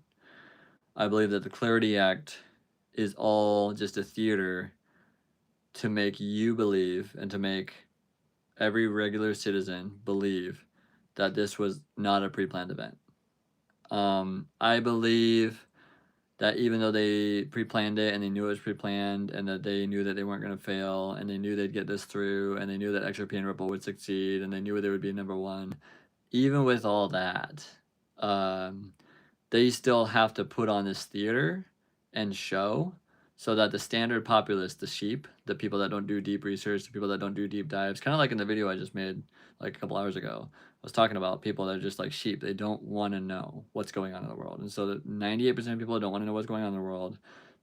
I believe that the Clarity Act is all just a theater to make you believe and to make every regular citizen believe that this was not a pre-planned event. I believe that even though they pre-planned it and they knew it was pre-planned and that they knew that they weren't going to fail and they knew they'd get this through and they knew that XRP and Ripple would succeed and they knew they would be number one, even with all that, they still have to put on this theater and show so that the standard populace, the sheep, the people that don't do deep research, the people that don't do deep dives, kind of like in the video I just made like a couple hours ago, I was talking about people that are just like sheep. They don't want to know what's going on in the world. And so that 98% of people don't want to know what's going on in the world.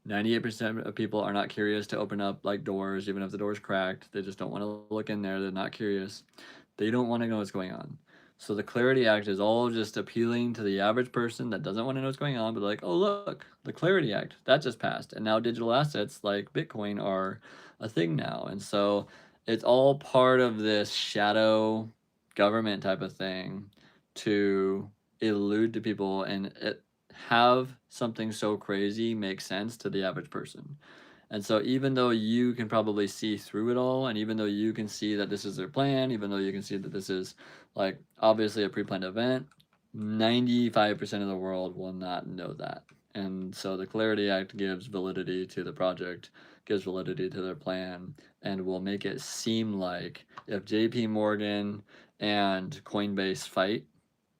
98% of people are not curious to open up like doors, even if the door's cracked. They just don't want to look in there. They're not curious. They don't want to know what's going on. So the Clarity Act is all just appealing to the average person that doesn't want to know what's going on, but like, oh look, the Clarity Act, that just passed. And now digital assets like Bitcoin are a thing now. And so it's all part of this shadow government type of thing to elude to people and have something so crazy make sense to the average person. And so even though you can probably see through it all, and even though you can see that this is their plan, even though you can see that this is like obviously a pre-planned event, 95% of the world will not know that. And so the Clarity Act gives validity to the project, gives validity to their plan, and will make it seem like if JP Morgan and Coinbase fight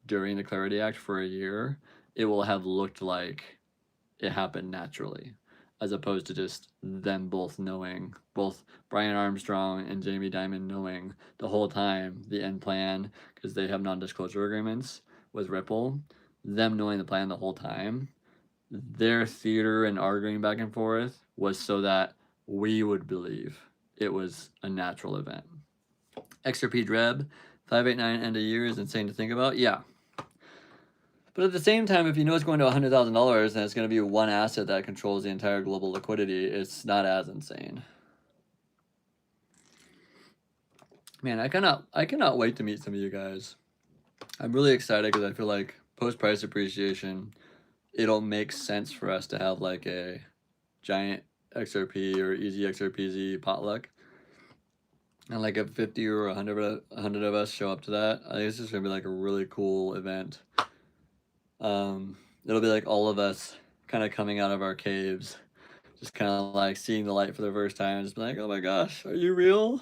during the Clarity Act for a year, it will have looked like it happened naturally, as opposed to just them both knowing, both Brian Armstrong and Jamie Dimon knowing the whole time the end plan, because they have non-disclosure agreements with Ripple, them knowing the plan the whole time. Their theater and arguing back and forth was so that we would believe it was a natural event. XRP Dreb, 589 end of year is insane to think about. Yeah. But at the same time, if you know it's going to $100,000 and it's going to be one asset that controls the entire global liquidity, it's not as insane. Man, I cannot wait to meet some of you guys. I'm really excited because I feel like post-price appreciation, it'll make sense for us to have like a giant XRP or easy XRPZ potluck. And like if 50 or 100 of us show up to that, I think it's just going to be like a really cool event. It'll be like all of us kind of coming out of our caves, just kind of like seeing the light for the first time, and just be like, oh my gosh, are you real?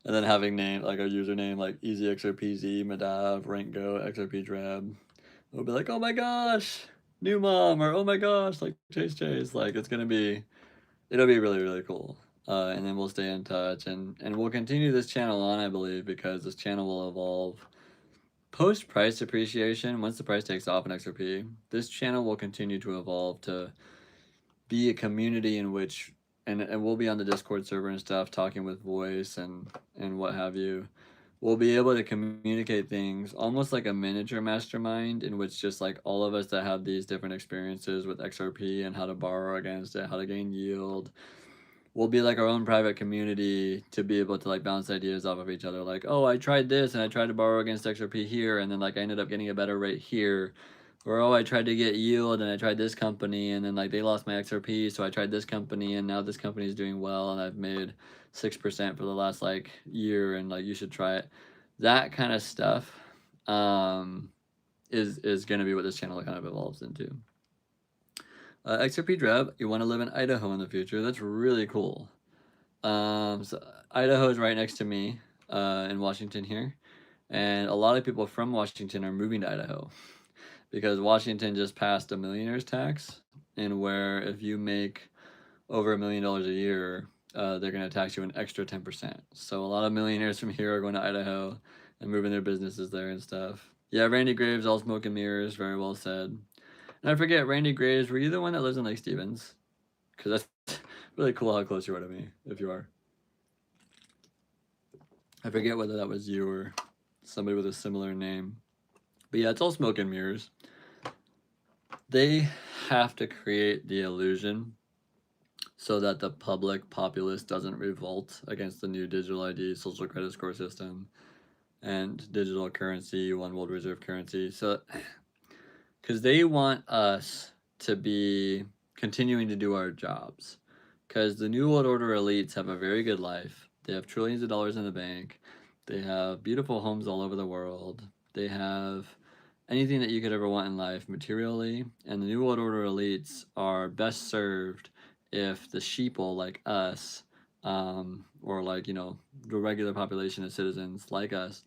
And then having name like our username like EasyXRPZ, Madav, RankGo, XRP Drab. We'll be like, oh my gosh, new mom, or oh my gosh, like Chase. Like it'll be really, really cool. And then we'll stay in touch and we'll continue this channel on, I believe, because this channel will evolve. Post-price appreciation, once the price takes off in XRP, this channel will continue to evolve to be a community in which, and we'll be on the Discord server and stuff, talking with voice and what have you. We'll be able to communicate things almost like a miniature mastermind in which just like all of us that have these different experiences with XRP and how to borrow against it, how to gain yield, we'll be like our own private community to be able to like bounce ideas off of each other. Like, oh, I tried this and I tried to borrow against XRP here, and then like I ended up getting a better rate here. Or, oh, I tried to get yield and I tried this company and then like they lost my XRP, so I tried this company and now this company is doing well and I've made 6% for the last like year and like you should try it. That kind of stuff is going to be what this channel kind of evolves into. XRP Dreb, you want to live in Idaho in the future. That's really cool. So Idaho is right next to me in Washington here. And a lot of people from Washington are moving to Idaho because Washington just passed a millionaire's tax, and where if you make over $1 million a year, they're going to tax you an extra 10%. So a lot of millionaires from here are going to Idaho and moving their businesses there and stuff. Yeah, Randy Graves, all smoke and mirrors, very well said. And I forget, Randy Graves, were you the one that lives in Lake Stevens? Because that's really cool how close you are to me, if you are. I forget whether that was you or somebody with a similar name. But yeah, it's all smoke and mirrors. They have to create the illusion so that the public populace doesn't revolt against the new digital ID, social credit score system, and digital currency, one world reserve currency. So, because they want us to be continuing to do our jobs. Because the New World Order elites have a very good life. They have trillions of dollars in the bank. They have beautiful homes all over the world. They have anything that you could ever want in life materially. And the New World Order elites are best served if the sheeple like us, or like, you know, the regular population of citizens like us,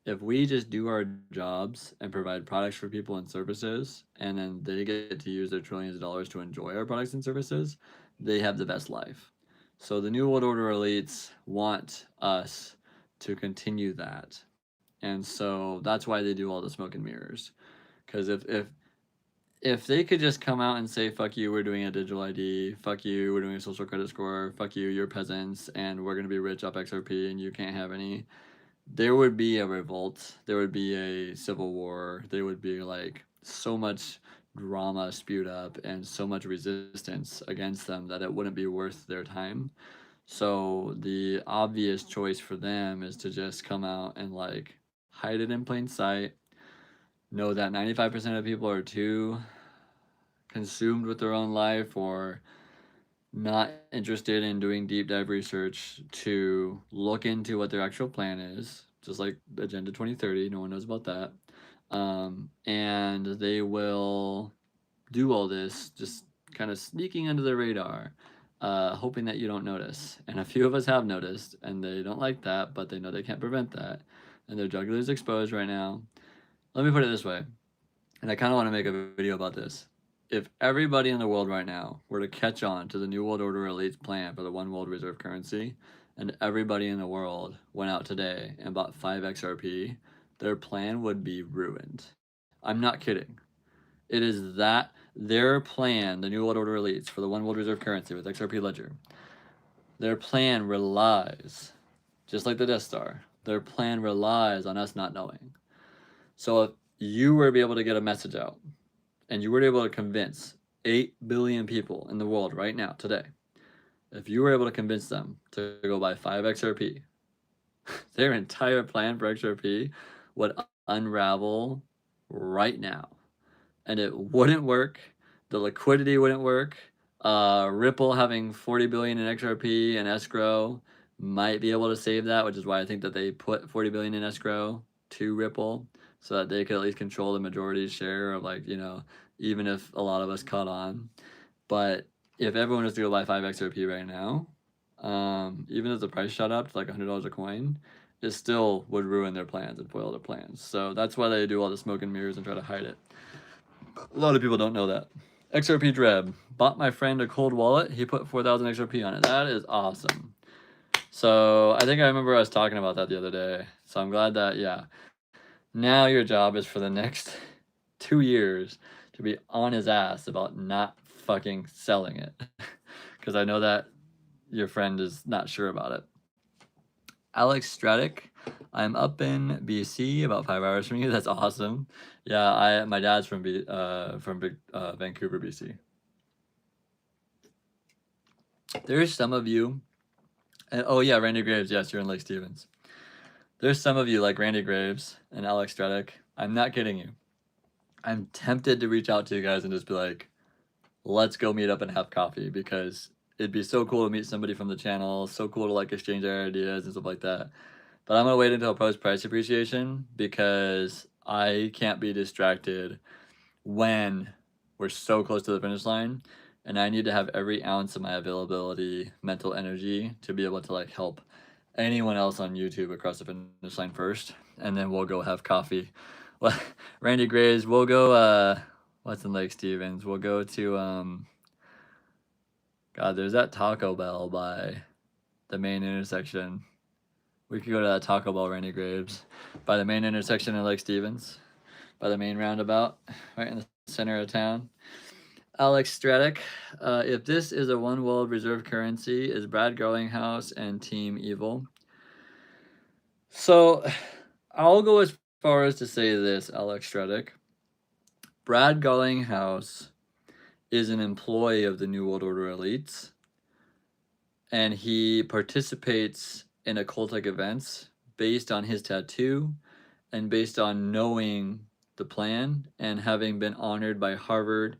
if we just do our jobs and provide products for people and services, and then they get to use their trillions of dollars to enjoy our products and services, they have the best life. So the New World Order elites want us to continue that. And so that's why they do all the smoke and mirrors. Because if they could just come out and say, fuck you, we're doing a digital ID, fuck you, we're doing a social credit score, fuck you, you're peasants, and we're going to be rich off XRP and you can't have any, there would be a revolt, there would be a civil war, there would be like so much drama spewed up and so much resistance against them that it wouldn't be worth their time. So the obvious choice for them is to just come out and like hide it in plain sight, know that 95% of people are too consumed with their own life or not interested in doing deep dive research to look into what their actual plan is, just like Agenda 2030, no one knows about that. And they will do all this just kind of sneaking under the radar, hoping that you don't notice. And a few of us have noticed, and they don't like that, but they know they can't prevent that. And their jugular is exposed right now. Let me put it this way, and I kind of want to make a video about this. If everybody in the world right now were to catch on to the New World Order elite's plan for the one world reserve currency, and everybody in the world went out today and bought 5 XRP, their plan would be ruined. I'm not kidding. It is that their plan, the New World Order elites for the one world reserve currency with XRP Ledger, their plan relies, just like the Death Star, their plan relies on us not knowing. So if you were to be able to get a message out, and you were able to convince 8 billion people in the world right now, today, if you were able to convince them to go buy 5 XRP, their entire plan for XRP would unravel right now. And it wouldn't work. The liquidity wouldn't work. Ripple having 40 billion in XRP and escrow might be able to save that, which is why I think that they put 40 billion in escrow to Ripple, so that they could at least control the majority share of, like, you know, even if a lot of us caught on. But if everyone was to go buy 5 XRP right now, even if the price shot up to like $100 a coin, it still would ruin their plans and foil their plans. So that's why they do all the smoke and mirrors and try to hide it. A lot of people don't know that. XRP Dreb, bought my friend a cold wallet. He put 4,000 XRP on it. That is awesome. So I think I remember us talking about that the other day. So I'm glad that, yeah. Now your job is for the next 2 years to be on his ass about not fucking selling it. Because I know that your friend is not sure about it. Alex Stradic, I'm up in BC, about 5 hours from you. That's awesome. Yeah, my dad's from Vancouver, BC. There's some of you, and oh yeah, Randy Graves, yes, you're in Lake Stevens. There's some of you like Randy Graves and Alex Stradic. I'm not kidding you. I'm tempted to reach out to you guys and just be like, let's go meet up and have coffee, because it'd be so cool to meet somebody from the channel, so cool to like exchange our ideas and stuff like that. But I'm gonna wait until post price appreciation, because I can't be distracted when we're so close to the finish line, and I need to have every ounce of my availability, mental energy to be able to like help anyone else on YouTube across the finish line first, and then we'll go have coffee. Well, Randy Graves, we'll go what's in Lake Stevens? We'll go to God, there's that Taco Bell by the main intersection. We could go to that Taco Bell, Randy Graves, by the main intersection in Lake Stevens, by the main roundabout, right in the center of town. Alex Straddick, if this is a one world reserve currency, is Brad Garlinghouse and Team evil? So I'll go as far as to say this, Alex Straddick. Brad Garlinghouse is an employee of the New World Order elites, and he participates in occultic events based on his tattoo and based on knowing the plan and having been honored by Harvard.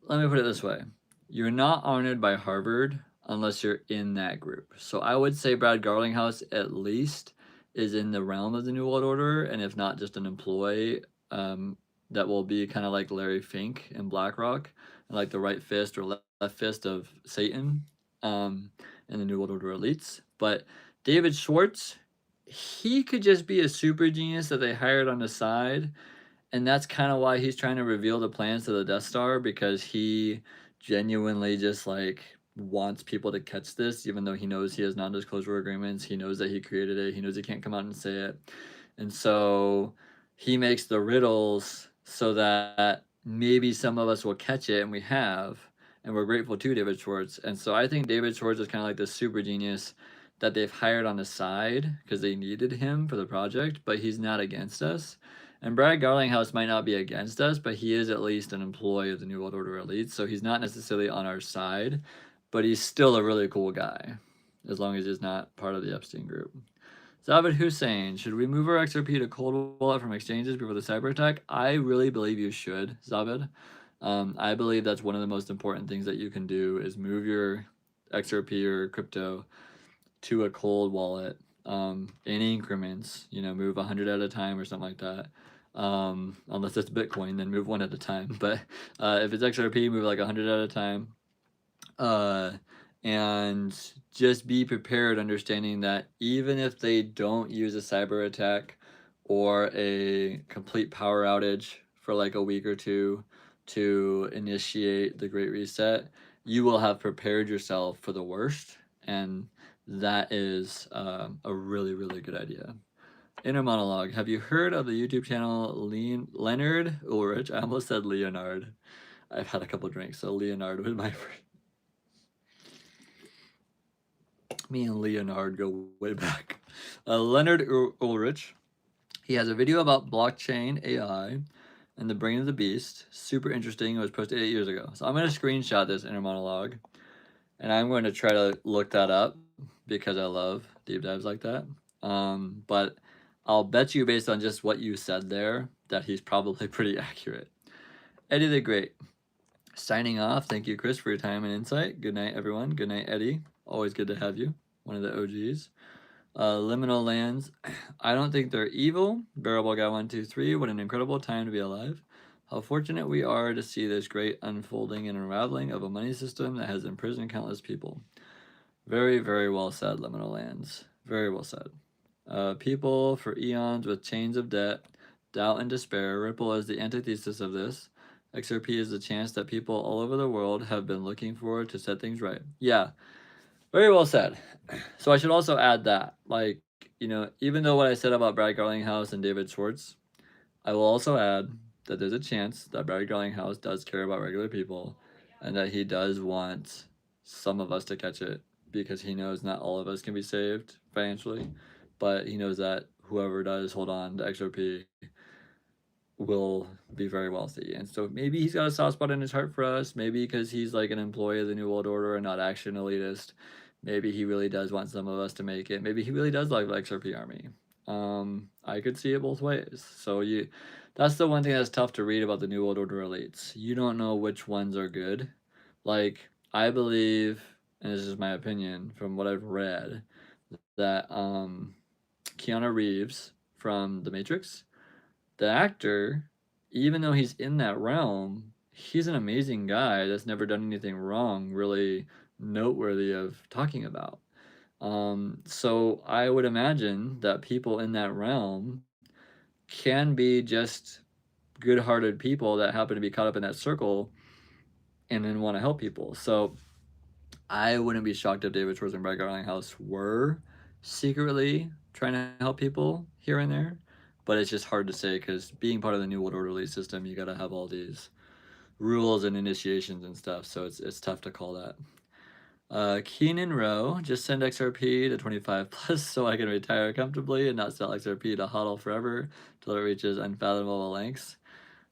Let me put it this way. You're not honored by Harvard unless you're in that group. So I would say Brad Garlinghouse at least is in the realm of the New World Order, and if not just an employee, that will be kind of like Larry Fink in BlackRock, like the right fist or left fist of Satan in the New World Order elites. But David Schwartz, he could just be a super genius that they hired on the side, and that's kind of why he's trying to reveal the plans to the Death Star, because he genuinely just like wants people to catch this, even though he knows he has non-disclosure agreements. He knows that he created it. He knows he can't come out and say it. And so he makes the riddles so that maybe some of us will catch it, and we have, and we're grateful to David Schwartz. And so I think David Schwartz is kind of like this super genius that they've hired on the side because they needed him for the project, but he's not against us. And Brad Garlinghouse might not be against us, but he is at least an employee of the New World Order elites, so he's not necessarily on our side, but he's still a really cool guy, as long as he's not part of the Epstein group. Zabid Hussein, should we move our XRP to cold wallet from exchanges before the cyber attack? I really believe you should, Zabid. I believe that's one of the most important things that you can do is move your XRP or crypto to a cold wallet in increments, move 100 at a time or something like that. Unless it's Bitcoin, then move one at a time. But if it's XRP, move like 100 at a time. And just be prepared, understanding that even if they don't use a cyber attack or a complete power outage for like a week or two to initiate the Great Reset, you will have prepared yourself for the worst. And that is a really, really good idea. Inner monologue. Have you heard of the YouTube channel Leonard Ulrich? I almost said Leonard. I've had a couple drinks, so Leonard was my first. Me and Leonard go way back. Leonard Ulrich. He has a video about blockchain AI and the brain of the beast. Super interesting. It was posted 8 years ago. So I'm going to screenshot this inner monologue, and I'm going to try to look that up because I love deep dives like that. But I'll bet you, based on just what you said there, that he's probably pretty accurate. Eddie the Great. Signing off. Thank you, Chris, for your time and insight. Good night, everyone. Good night, Eddie. Always good to have you. One of the OGs. Liminal Lands. I don't think they're evil. Bearable Guy 123. What an incredible time to be alive. How fortunate we are to see this great unfolding and unraveling of a money system that has imprisoned countless people. Very, very well said, Liminal Lands. Very well said. People for eons with chains of debt, doubt, and despair. Ripple is the antithesis of this. XRP is the chance that people all over the world have been looking for to set things right. Yeah, very well said. So I should also add that, even though what I said about Brad Garlinghouse and David Schwartz, I will also add that there's a chance that Brad Garlinghouse does care about regular people and that he does want some of us to catch it because he knows not all of us can be saved financially, but he knows that whoever does hold on to XRP will be very wealthy. And so maybe he's got a soft spot in his heart for us, maybe because he's like an employee of the New World Order and not actually an elitist. Maybe he really does want some of us to make it. Maybe he really does like XRP Army. I could see it both ways. So that's the one thing that's tough to read about the New World Order elites. You don't know which ones are good. Like, I believe, and this is my opinion from what I've read, that Keanu Reeves from The Matrix the actor, even though he's in that realm, he's an amazing guy that's never done anything wrong, really noteworthy of talking about. So I would imagine that people in that realm can be just good-hearted people that happen to be caught up in that circle and then want to help people. So I wouldn't be shocked if David Schwartz and Brett Garlinghouse were secretly trying to help people here and there, but it's just hard to say because being part of the New World Orderly system, you got to have all these rules and initiations and stuff, so it's tough to call that. Keenan Rowe, just send XRP to 25 plus so I can retire comfortably and not sell XRP to hodl forever till it reaches unfathomable lengths.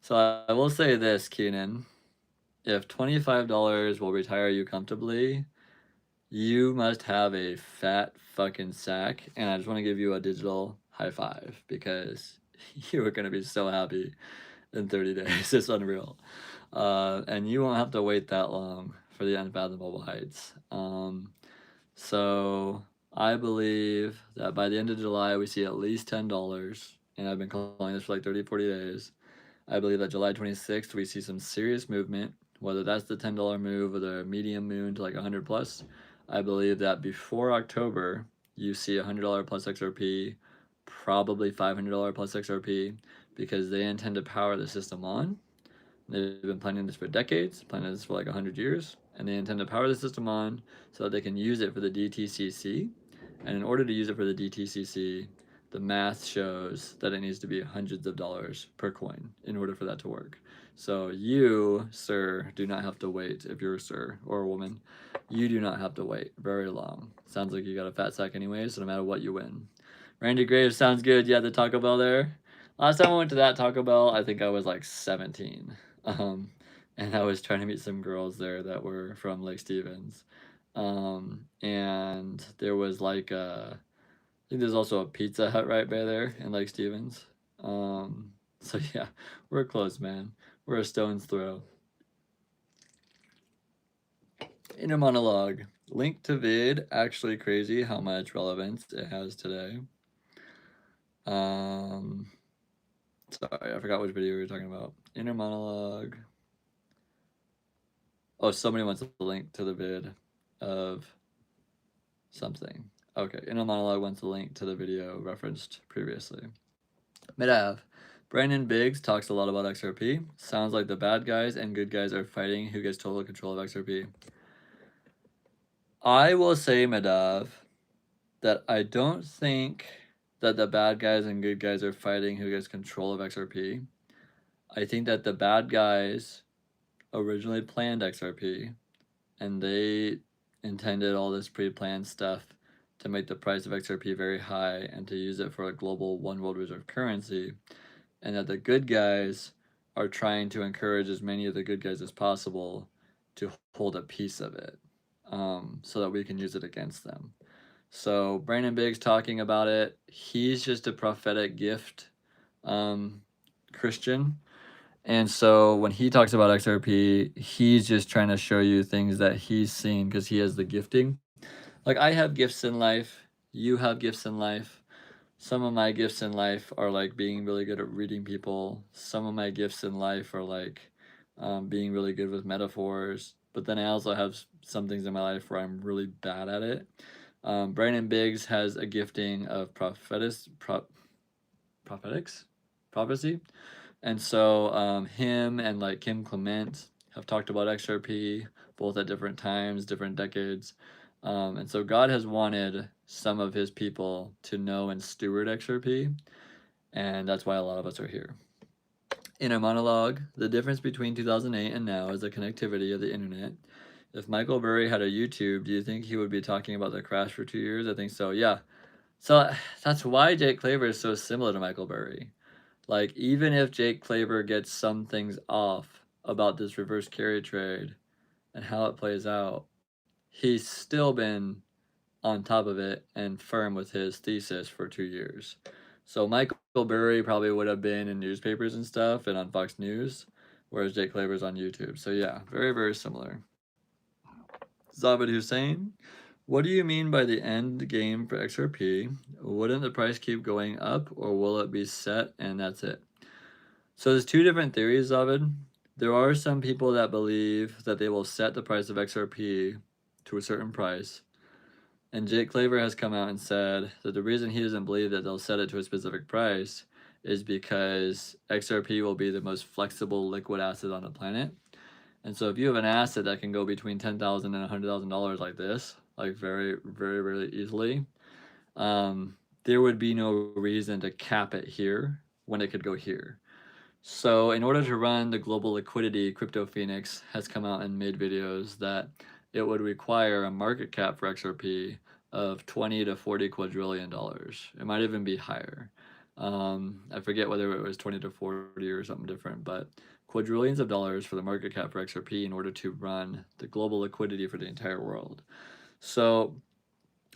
So I will say this, Keenan, if $25 will retire you comfortably, you must have a fat fucking sack, and I just want to give you a digital high five because you are going to be so happy in 30 days. It's unreal. And you won't have to wait that long for the unfathomable heights. So I believe that by the end of July, we see at least $10, and I've been calling this for like 30, 40 days. I believe that July 26th, we see some serious movement, whether that's the $10 move or the medium moon to like 100 plus. I believe that before October, you see $100 plus XRP, probably $500 plus XRP, because they intend to power the system on. They've been planning this for decades, planning this for like 100 years, and they intend to power the system on so that they can use it for the DTCC. And in order to use it for the DTCC, the math shows that it needs to be hundreds of dollars per coin in order for that to work. So you, sir, do not have to wait. If you're a sir or a woman, you do not have to wait very long. Sounds like you got a fat sack anyway, so no matter what, you win. Randy Graves, sounds good. You had the Taco Bell there. Last time I went to that Taco Bell, I think I was like 17. And I was trying to meet some girls there that were from Lake Stevens. And there was like I think there's also a Pizza Hut right by there in Lake Stevens. So yeah, we're close, man. We're a stone's throw. Inner monologue. Link to vid. Actually crazy how much relevance it has today. Sorry, I forgot which video we were talking about. Inner monologue. Oh, somebody wants a link to the vid of something. Okay, Inner monologue wants a link to the video referenced previously. Midav. Brandon Biggs talks a lot about XRP. Sounds like the bad guys and good guys are fighting who gets total control of XRP. I will say, Midav, that I don't think that the bad guys and good guys are fighting who gets control of XRP. I think that the bad guys originally planned XRP and they intended all this pre-planned stuff to make the price of XRP very high and to use it for a global one world reserve currency, and that the good guys are trying to encourage as many of the good guys as possible to hold a piece of it, so that we can use it against them. So Brandon Biggs talking about it, he's just a prophetic gift Christian. And so when he talks about XRP, he's just trying to show you things that he's seen because he has the gifting. Like I have gifts in life, you have gifts in life. Some of my gifts in life are like being really good at reading people. Some of my gifts in life are like being really good with metaphors. But then I also have some things in my life where I'm really bad at it. Brandon Biggs has a gifting of prophetics, prophecy. And so him and like Kim Clement have talked about XRP both at different times, different decades. And so God has wanted some of his people to know and steward XRP. And that's why a lot of us are here. In a monologue, the difference between 2008 and now is the connectivity of the internet. If Michael Burry had a YouTube, do you think he would be talking about the crash for 2 years? I think so, yeah. So that's why Jake Claver is so similar to Michael Burry. Like, even if Jake Claver gets some things off about this reverse carry trade and how it plays out, he's still been on top of it and firm with his thesis for 2 years. So Michael Burry probably would have been in newspapers and stuff and on Fox News, whereas Jake Claver's on YouTube. So yeah, very, very similar. Zabid Hussein, what do you mean by the end game for XRP? Wouldn't the price keep going up or will it be set and that's it? So there's two different theories of it. There are some people that believe that they will set the price of XRP to a certain price. And Jake Claver has come out and said that the reason he doesn't believe that they'll set it to a specific price is because XRP will be the most flexible liquid asset on the planet. And so if you have an asset that can go between $10,000 and $100,000 like this, like very, very, really easily, there would be no reason to cap it here when it could go here. So in order to run the global liquidity, Crypto Phoenix has come out and made videos that it would require a market cap for XRP of 20 to 40 quadrillion dollars. It might even be higher. I forget whether it was 20 to 40 or something different, but quadrillions of dollars for the market cap for XRP in order to run the global liquidity for the entire world. So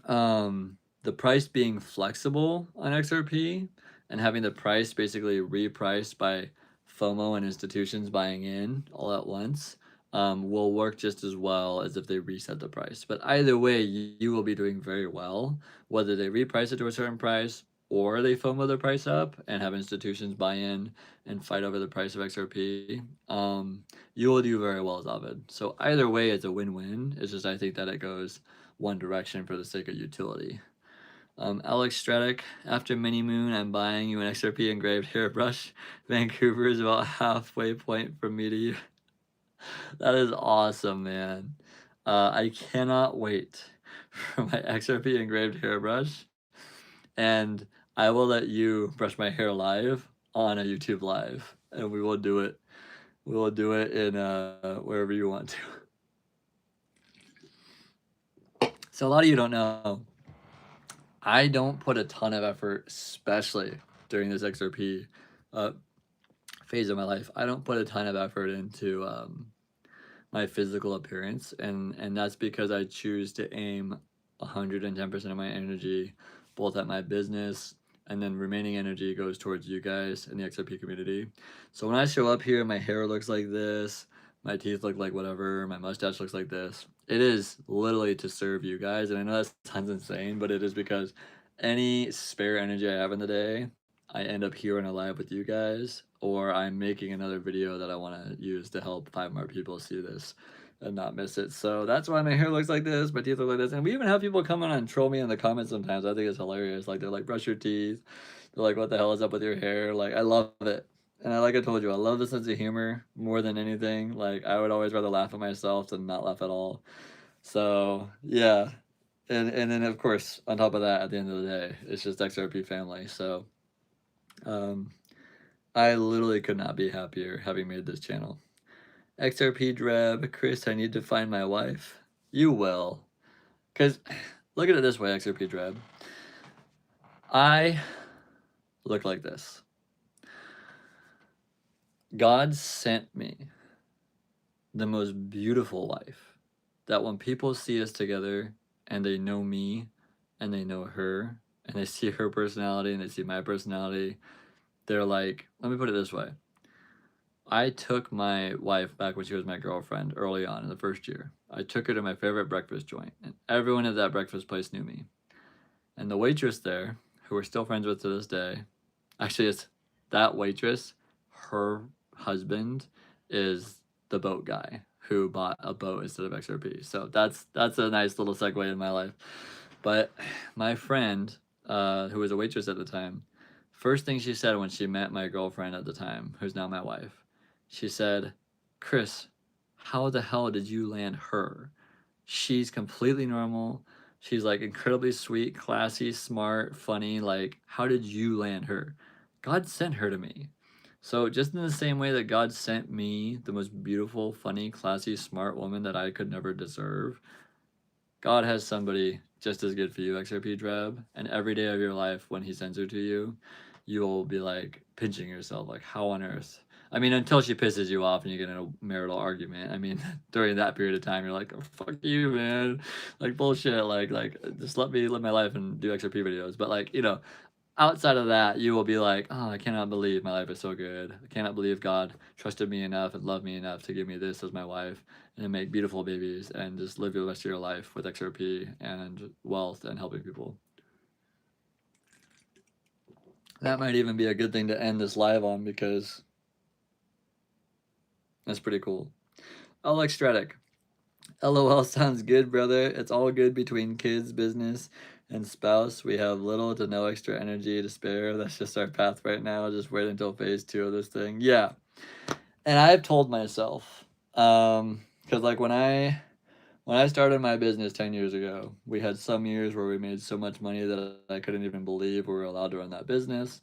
the price being flexible on XRP and having the price basically repriced by FOMO and institutions buying in all at once will work just as well as if they reset the price. But either way, you will be doing very well, whether they reprice it to a certain price or they FOMO the price up and have institutions buy in and fight over the price of XRP. You will do very well as Ovid. So either way, it's a win-win. It's just I think that it goes one direction for the sake of utility. Alex Stradic, after Mini Moon, I'm buying you an XRP engraved hairbrush. Vancouver is about halfway point from me to you. That is awesome, man. I cannot wait for my XRP engraved hairbrush, and I will let you brush my hair live on a YouTube live, and we will do it. We will do it in wherever you want to. So a lot of you don't know, I don't put a ton of effort, especially during this XRP phase of my life. I don't put a ton of effort into my physical appearance, and that's because I choose to aim 110% of my energy both at my business, and then remaining energy goes towards you guys in the XRP community. So when I show up here, my hair looks like this, my teeth look like whatever, my mustache looks like this. It is literally to serve you guys, and I know that sounds insane, but it is because any spare energy I have in the day, I end up here in a live with you guys, or I'm making another video that I want to use to help 5 more people see this and not miss it. So that's why my hair looks like this, my teeth look like this. And we even have people come on and troll me in the comments sometimes. I think it's hilarious. Like, they're like, brush your teeth. They're like, what the hell is up with your hair? Like, I love it. And like I told you, I love the sense of humor more than anything. Like, I would always rather laugh at myself than not laugh at all. So, yeah. And then, of course, on top of that, at the end of the day, it's just XRP family. So, I literally could not be happier having made this channel. XRP Dreb, Chris, I need to find my wife. You will. Because, look at it this way, XRP Dreb. I look like this. God sent me the most beautiful wife that when people see us together and they know me and they know her and they see her personality and they see my personality, they're like, let me put it this way. I took my wife back when she was my girlfriend early on in the first year. I took her to my favorite breakfast joint, and everyone at that breakfast place knew me. And the waitress there, who we're still friends with to this day, actually, it's that waitress, her husband is the boat guy who bought a boat instead of XRP. So that's a nice little segue in my life. But my friend, who was a waitress at the time, first thing she said when she met my girlfriend at the time, who's now my wife, she said, Chris, how the hell did you land her? She's completely normal. She's like incredibly sweet, classy, smart, funny. Like, how did you land her? God sent her to me. So just in the same way that God sent me the most beautiful, funny, classy, smart woman that I could never deserve, God has somebody just as good for you, XRP Dreb. And every day of your life when he sends her to you, you will be like pinching yourself, like, how on earth? I mean, until she pisses you off and you get in a marital argument. I mean, during that period of time, you're like, oh, fuck you, man. Like, bullshit. Like, just let me live my life and do XRP videos. But, like, you know, outside of that, you will be like, oh, I cannot believe my life is so good. I cannot believe God trusted me enough and loved me enough to give me this as my wife and make beautiful babies and just live the rest of your life with XRP and wealth and helping people. That might even be a good thing to end this live on, because That's pretty cool. Alex Stradic. LOL sounds good, brother. It's all good between kids, business, and spouse. We have little to no extra energy to spare. That's just our path right now. Just wait until phase 2 of this thing. Yeah. And I've told myself, because like when I started my business 10 years ago, we had some years where we made so much money that I couldn't even believe we were allowed to run that business.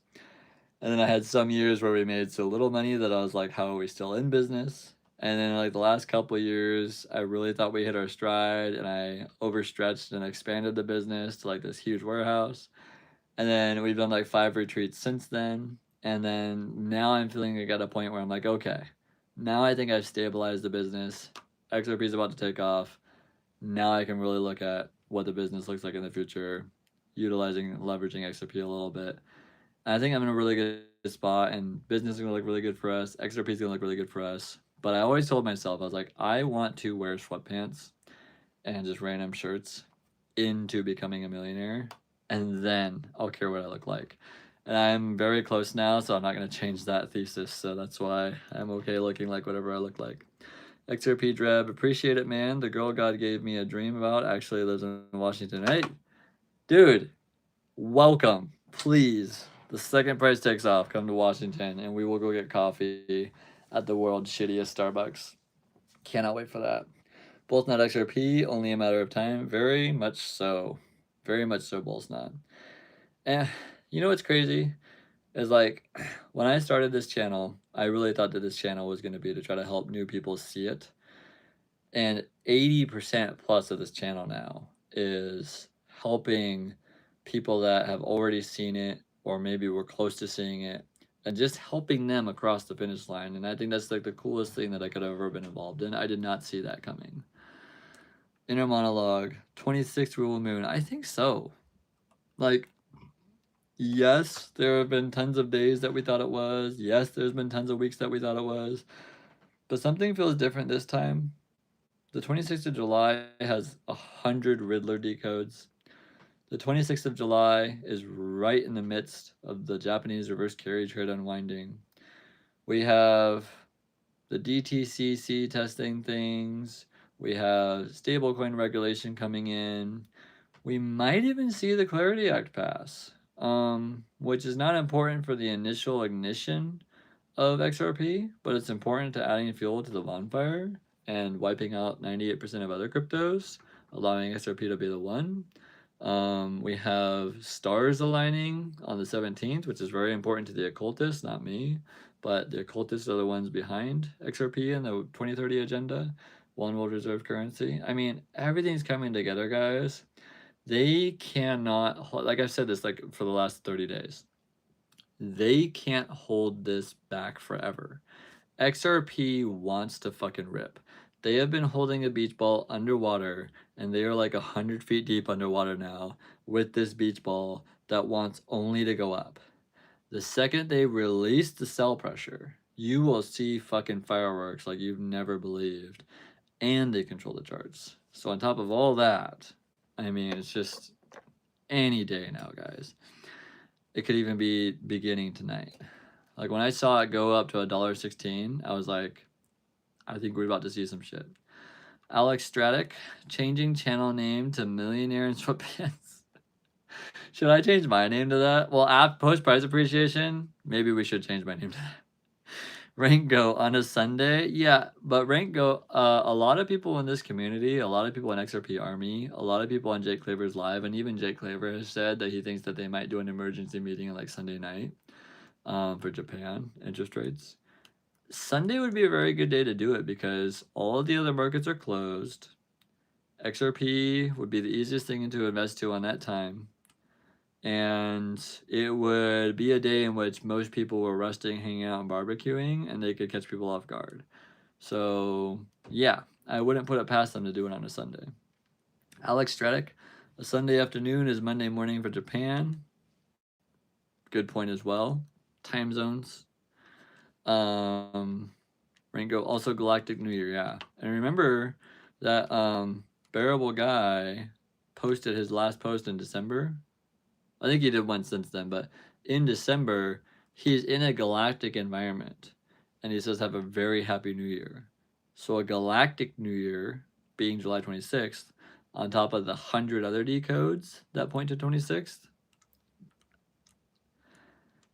And then I had some years where we made so little money that I was like, how are we still in business? And then like the last couple of years, I really thought we hit our stride and I overstretched and expanded the business to like this huge warehouse. And then we've done like 5 retreats since then. And then now I'm feeling like at a point where I'm like, okay, now I think I've stabilized the business. XRP is about to take off. Now I can really look at what the business looks like in the future, utilizing, leveraging XRP a little bit. And I think I'm in a really good spot, and business is gonna look really good for us. XRP is gonna look really good for us. But I always told myself, I was like, I want to wear sweatpants and just random shirts into becoming a millionaire, and then I'll care what I look like. And I'm very close now, so I'm not gonna change that thesis. So that's why I'm okay looking like whatever I look like. XRP Dreb, appreciate it, man. The girl God gave me a dream about actually lives in Washington. Hey, dude, welcome. Please, the second price takes off, come to Washington, and we will go get coffee at the world's shittiest Starbucks. Cannot wait for that. Both not XRP, only a matter of time. Very much so. Very much so, both not. And you know what's crazy? Is like, when I started this channel, I really thought that this channel was going to be to try to help new people see it. And 80% plus of this channel now is helping people that have already seen it or maybe were close to seeing it and just helping them across the finish line. And I think that's like the coolest thing that I could have ever been involved in. I did not see that coming. Inner monologue, 26th rule moon. I think so. Like, yes, there have been tons of days that we thought it was. Yes, there's been tons of weeks that we thought it was. But something feels different this time. The 26th of July has 100 Riddler decodes. The 26th of July is right in the midst of the Japanese reverse carry trade unwinding. We have the DTCC testing things. We have stablecoin regulation coming in. We might even see the Clarity Act pass, which is not important for the initial ignition of XRP, but it's important to adding fuel to the bonfire and wiping out 98% of other cryptos, allowing XRP to be the one. We have stars aligning on the 17th, which is very important to the occultists, not me, but the occultists are the ones behind XRP and the 2030 agenda, one world reserve currency. I mean, everything's coming together, guys. They cannot, like I've said this like for the last 30 days, they can't hold this back forever. XRP wants to fucking rip. They have been holding a beach ball underwater, and they are like 100 feet deep underwater now with this beach ball that wants only to go up. The second they release the sell pressure, you will see fucking fireworks like you've never believed, and they control the charts. So on top of all that, I mean, it's just any day now, guys. It could even be beginning tonight. Like when I saw it go up to $1.16, I was like, I think we're about to see some shit. Alex Stradic, changing channel name to Millionaire in Sweatpants. Should I change my name to that? Well, post price appreciation, maybe we should change my name to that. Rank Go on a Sunday? Yeah, but Rank Go, a lot of people in this community, a lot of people in XRP Army, a lot of people on Jake Claver's live, and even Jake Claver has said that he thinks that they might do an emergency meeting on like Sunday night for Japan interest rates. Sunday would be a very good day to do it because all of the other markets are closed. XRP would be the easiest thing to invest to on that time. And it would be a day in which most people were resting, hanging out, and barbecuing, and they could catch people off guard. So, yeah, I wouldn't put it past them to do it on a Sunday. Alex Stradic, a Sunday afternoon is Monday morning for Japan. Good point as well. Time zones. Ringo, also Galactic New Year, yeah. And remember that Bearable Guy posted his last post in December. I think he did one since then, but in December, he's in a galactic environment. and he says, have a very happy new year. So a galactic new year being July 26th, on top of the 100 other decodes that point to 26th.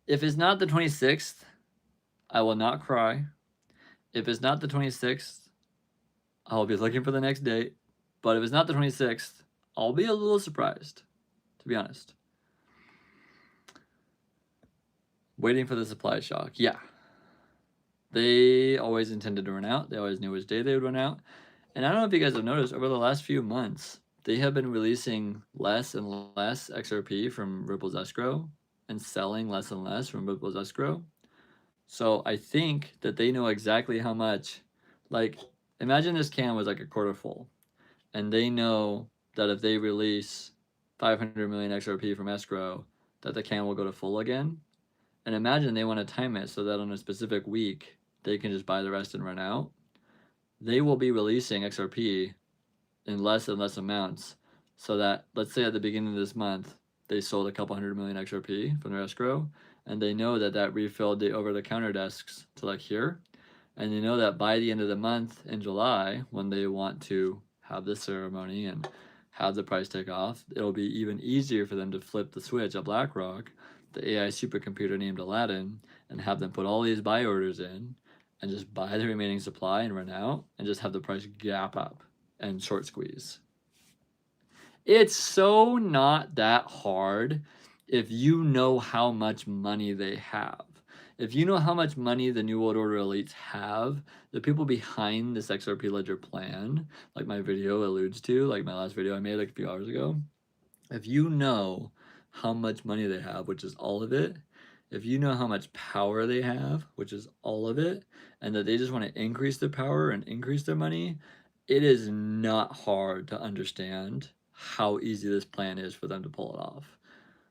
If it's not the 26th, I will not cry. If it's not the 26th, I'll be looking for the next date. But if it's not the 26th, I'll be a little surprised, to be honest. Waiting for the supply shock. Yeah. They always intended to run out. They always knew which day they would run out. And I don't know if you guys have noticed, over the last few months, they have been releasing less and less XRP from Ripple's escrow and selling less and less from Ripple's escrow. So I think that they know exactly how much, like, imagine this can was like a quarter full, and they know that if they release 500 million XRP from escrow, that the can will go to full again. And imagine they want to time it so that on a specific week, they can just buy the rest and run out. They will be releasing XRP in less and less amounts, so that, let's say at the beginning of this month, they sold a couple 100 million XRP from their escrow, and they know that that refilled the over-the-counter desks to like here, and they know that by the end of the month in July, when they want to have this ceremony and have the price take off, it'll be even easier for them to flip the switch at BlackRock, the AI supercomputer named Aladdin, and have them put all these buy orders in and just buy the remaining supply and run out and just have the price gap up and short squeeze. It's so not that hard if you know how much money they have. If you know how much money the New World Order elites have, the people behind this XRP Ledger plan, like my video alludes to, like my last video I made like a few hours ago, if you know how much money they have, which is all of it, if you know how much power they have, which is all of it, and that they just want to increase their power and increase their money, it is not hard to understand how easy this plan is for them to pull it off.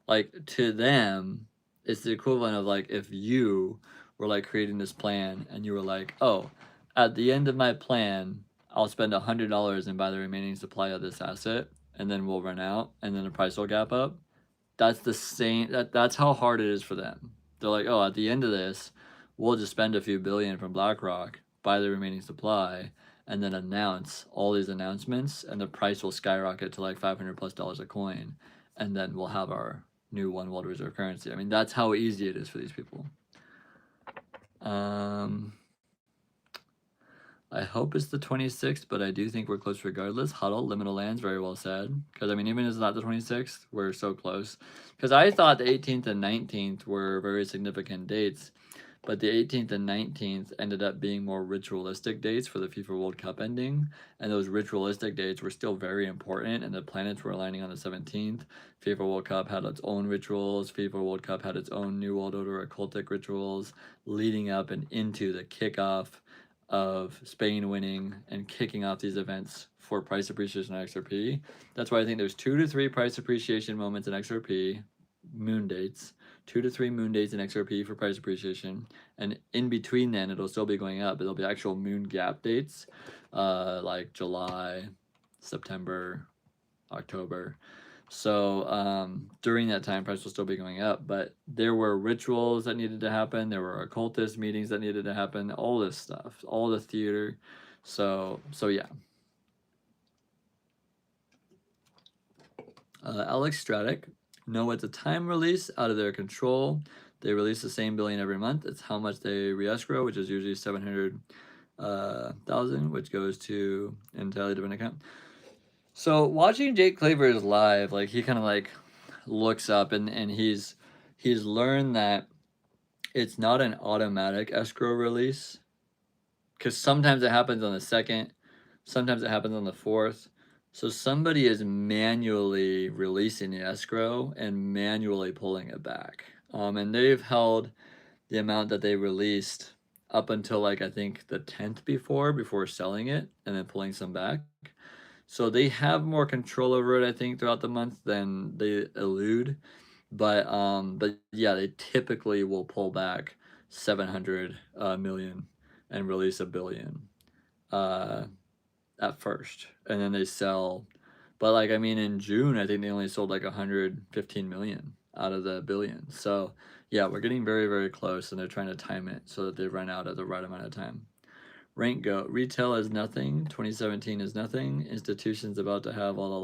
Like, to them, it's the equivalent of like if you were like creating this plan and you were like, oh, at the end of my plan, I'll spend $100 and buy the remaining supply of this asset, and then we'll run out, and then the price will gap up. That's the same. That's how hard it is for them. They're like, oh, at the end of this, we'll just spend a few billion from BlackRock, buy the remaining supply, and then announce all these announcements, and the price will skyrocket to like $500+ a coin, and then we'll have our new one world reserve currency. I mean, that's how easy it is for these people. I hope it's the 26th, but I do think we're close regardless. Huddle, liminal lands, very well said. Because, I mean, even if it's not the 26th, we're so close. Because I thought the 18th and 19th were very significant dates, but the 18th and 19th ended up being more ritualistic dates for the FIFA World Cup ending, and those ritualistic dates were still very important, and the planets were aligning on the 17th. FIFA World Cup had its own rituals. FIFA World Cup had its own New World Order occultic rituals leading up and into the kickoff of Spain winning and kicking off these events for price appreciation on XRP. That's why I think there's 2 to 3 price appreciation moments in XRP, moon dates, 2 to 3 moon dates in XRP for price appreciation, and in between then it'll still be going up, but there'll be actual moon gap dates, like July, September, October. So during that time, price will still be going up, but there were rituals that needed to happen. There were occultist meetings that needed to happen. All this stuff, all the theater. So yeah. Alex Stratic, no, it's a time release out of their control. They release the same billion every month. It's how much they re-escrow, which is usually 700,000, which goes to an entirely different account. So watching Jake Claver's live, like he kind of like looks up and he's learned that it's not an automatic escrow release, because sometimes it happens on the 2nd, sometimes it happens on the 4th. So somebody is manually releasing the escrow and manually pulling it back. And they've held the amount that they released up until like I think the 10th before selling it and then pulling some back. So they have more control over it, I think, throughout the month than they elude. But yeah, they typically will pull back 700 million and release $1 billion at first, and then they sell. But like, I mean, in June, I think they only sold like 115 million. out of the billion. So yeah, we're getting very, very close, and they're trying to time it so that they run out at the right amount of time. Rank goat. Retail is nothing. 2017 is nothing. Institutions about to have all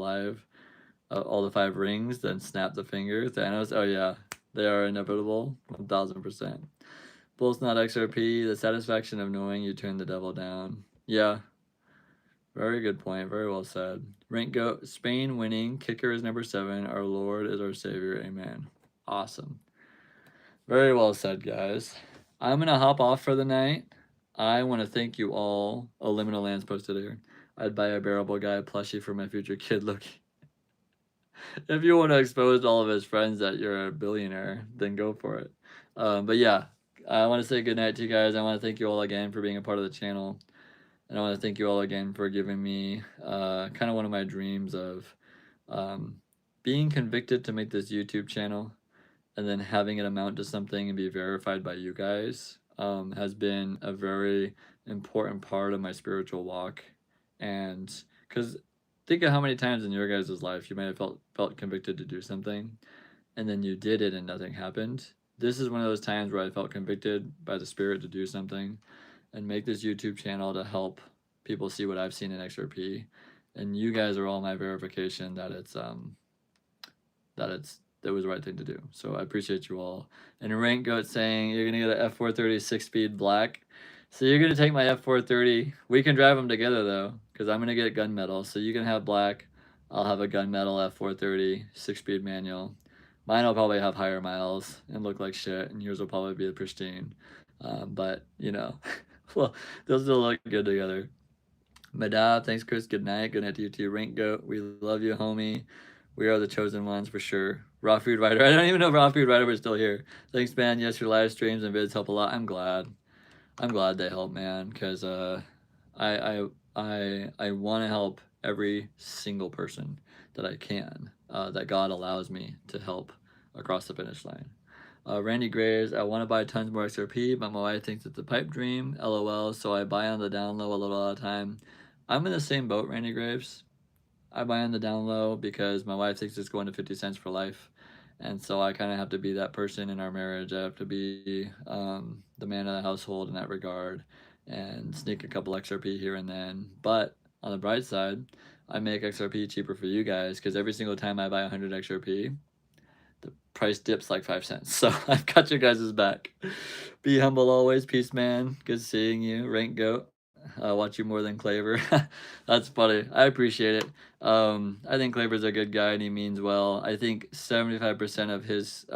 the 5 rings, then snap the finger. Thanos. Oh yeah, they are inevitable. 1000%. Bull's not XRP. The satisfaction of knowing you turned the devil down. Yeah. Very good point. Very well said. Rank goat. Spain winning. Kicker is number 7. Our Lord is our Savior. Amen. Awesome. Very well said, guys. I'm gonna hop off for the night. I want to thank you all. Oh, Liminal Lands posted here. I'd buy a Bearable Guy plushie for my future kid. Look, if you want to expose to all of his friends that you're a billionaire, then go for it. But yeah, I want to say good night to you guys. I want to thank you all again for being a part of the channel. And I want to thank you all again for giving me kind of one of my dreams of being convicted to make this YouTube channel and then having it amount to something and be verified by you guys has been a very important part of my spiritual walk. And because think of how many times in your guys' life you might have felt convicted to do something and then you did it and nothing happened. This is one of those times where I felt convicted by the Spirit to do something and make this YouTube channel to help people see what I've seen in XRP. And you guys are all my verification that it was the right thing to do. So I appreciate you all. And Rank Goat saying you're gonna get an F430 6-speed black. So you're gonna take my F430. We can drive them together though, because I'm gonna get gunmetal. So you can have black. I'll have a gunmetal F430 6-speed manual. Mine will probably have higher miles and look like shit, and yours will probably be pristine. But you know, well, they'll still look good together. Madab, thanks, Chris. Good night. Good night to you too. Rank Goat, we love you, homie. We are the chosen ones for sure. Raw Food Rider. I don't even know if Raw Food Rider was still here. Thanks, man. Yes, your live streams and vids help a lot. I'm glad. I'm glad they help, man, because I want to help every single person that I can, that God allows me to help across the finish line. Randy Graves, I want to buy tons more XRP, but my wife thinks it's a pipe dream. LOL. So I buy on the down low a little at a time. I'm in the same boat, Randy Graves. I buy on the down low because my wife thinks it's going to 50 cents for life. And so I kind of have to be that person in our marriage. I have to be the man of the household in that regard and sneak a couple XRP here and then. But on the bright side, I make XRP cheaper for you guys because every single time I buy 100 XRP, the price dips like 5 cents. So I've got your guys' back. Be humble always. Peace, man. Good seeing you. Rank Goat. Watch you more than Claver. That's funny. I appreciate it. I think Claver's a good guy and he means well. I think 75% of his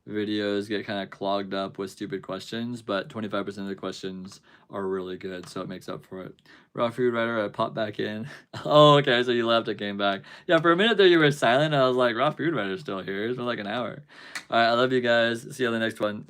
videos get kind of clogged up with stupid questions, but 25% of the questions are really good, so it makes up for it. Raw Food Rider, I popped back in. Oh, okay, so you left, I came back. Yeah, for a minute there you were silent. I was like, Raw Food Rider's still here. It's been like an hour. All right, I love you guys. See you on the next one.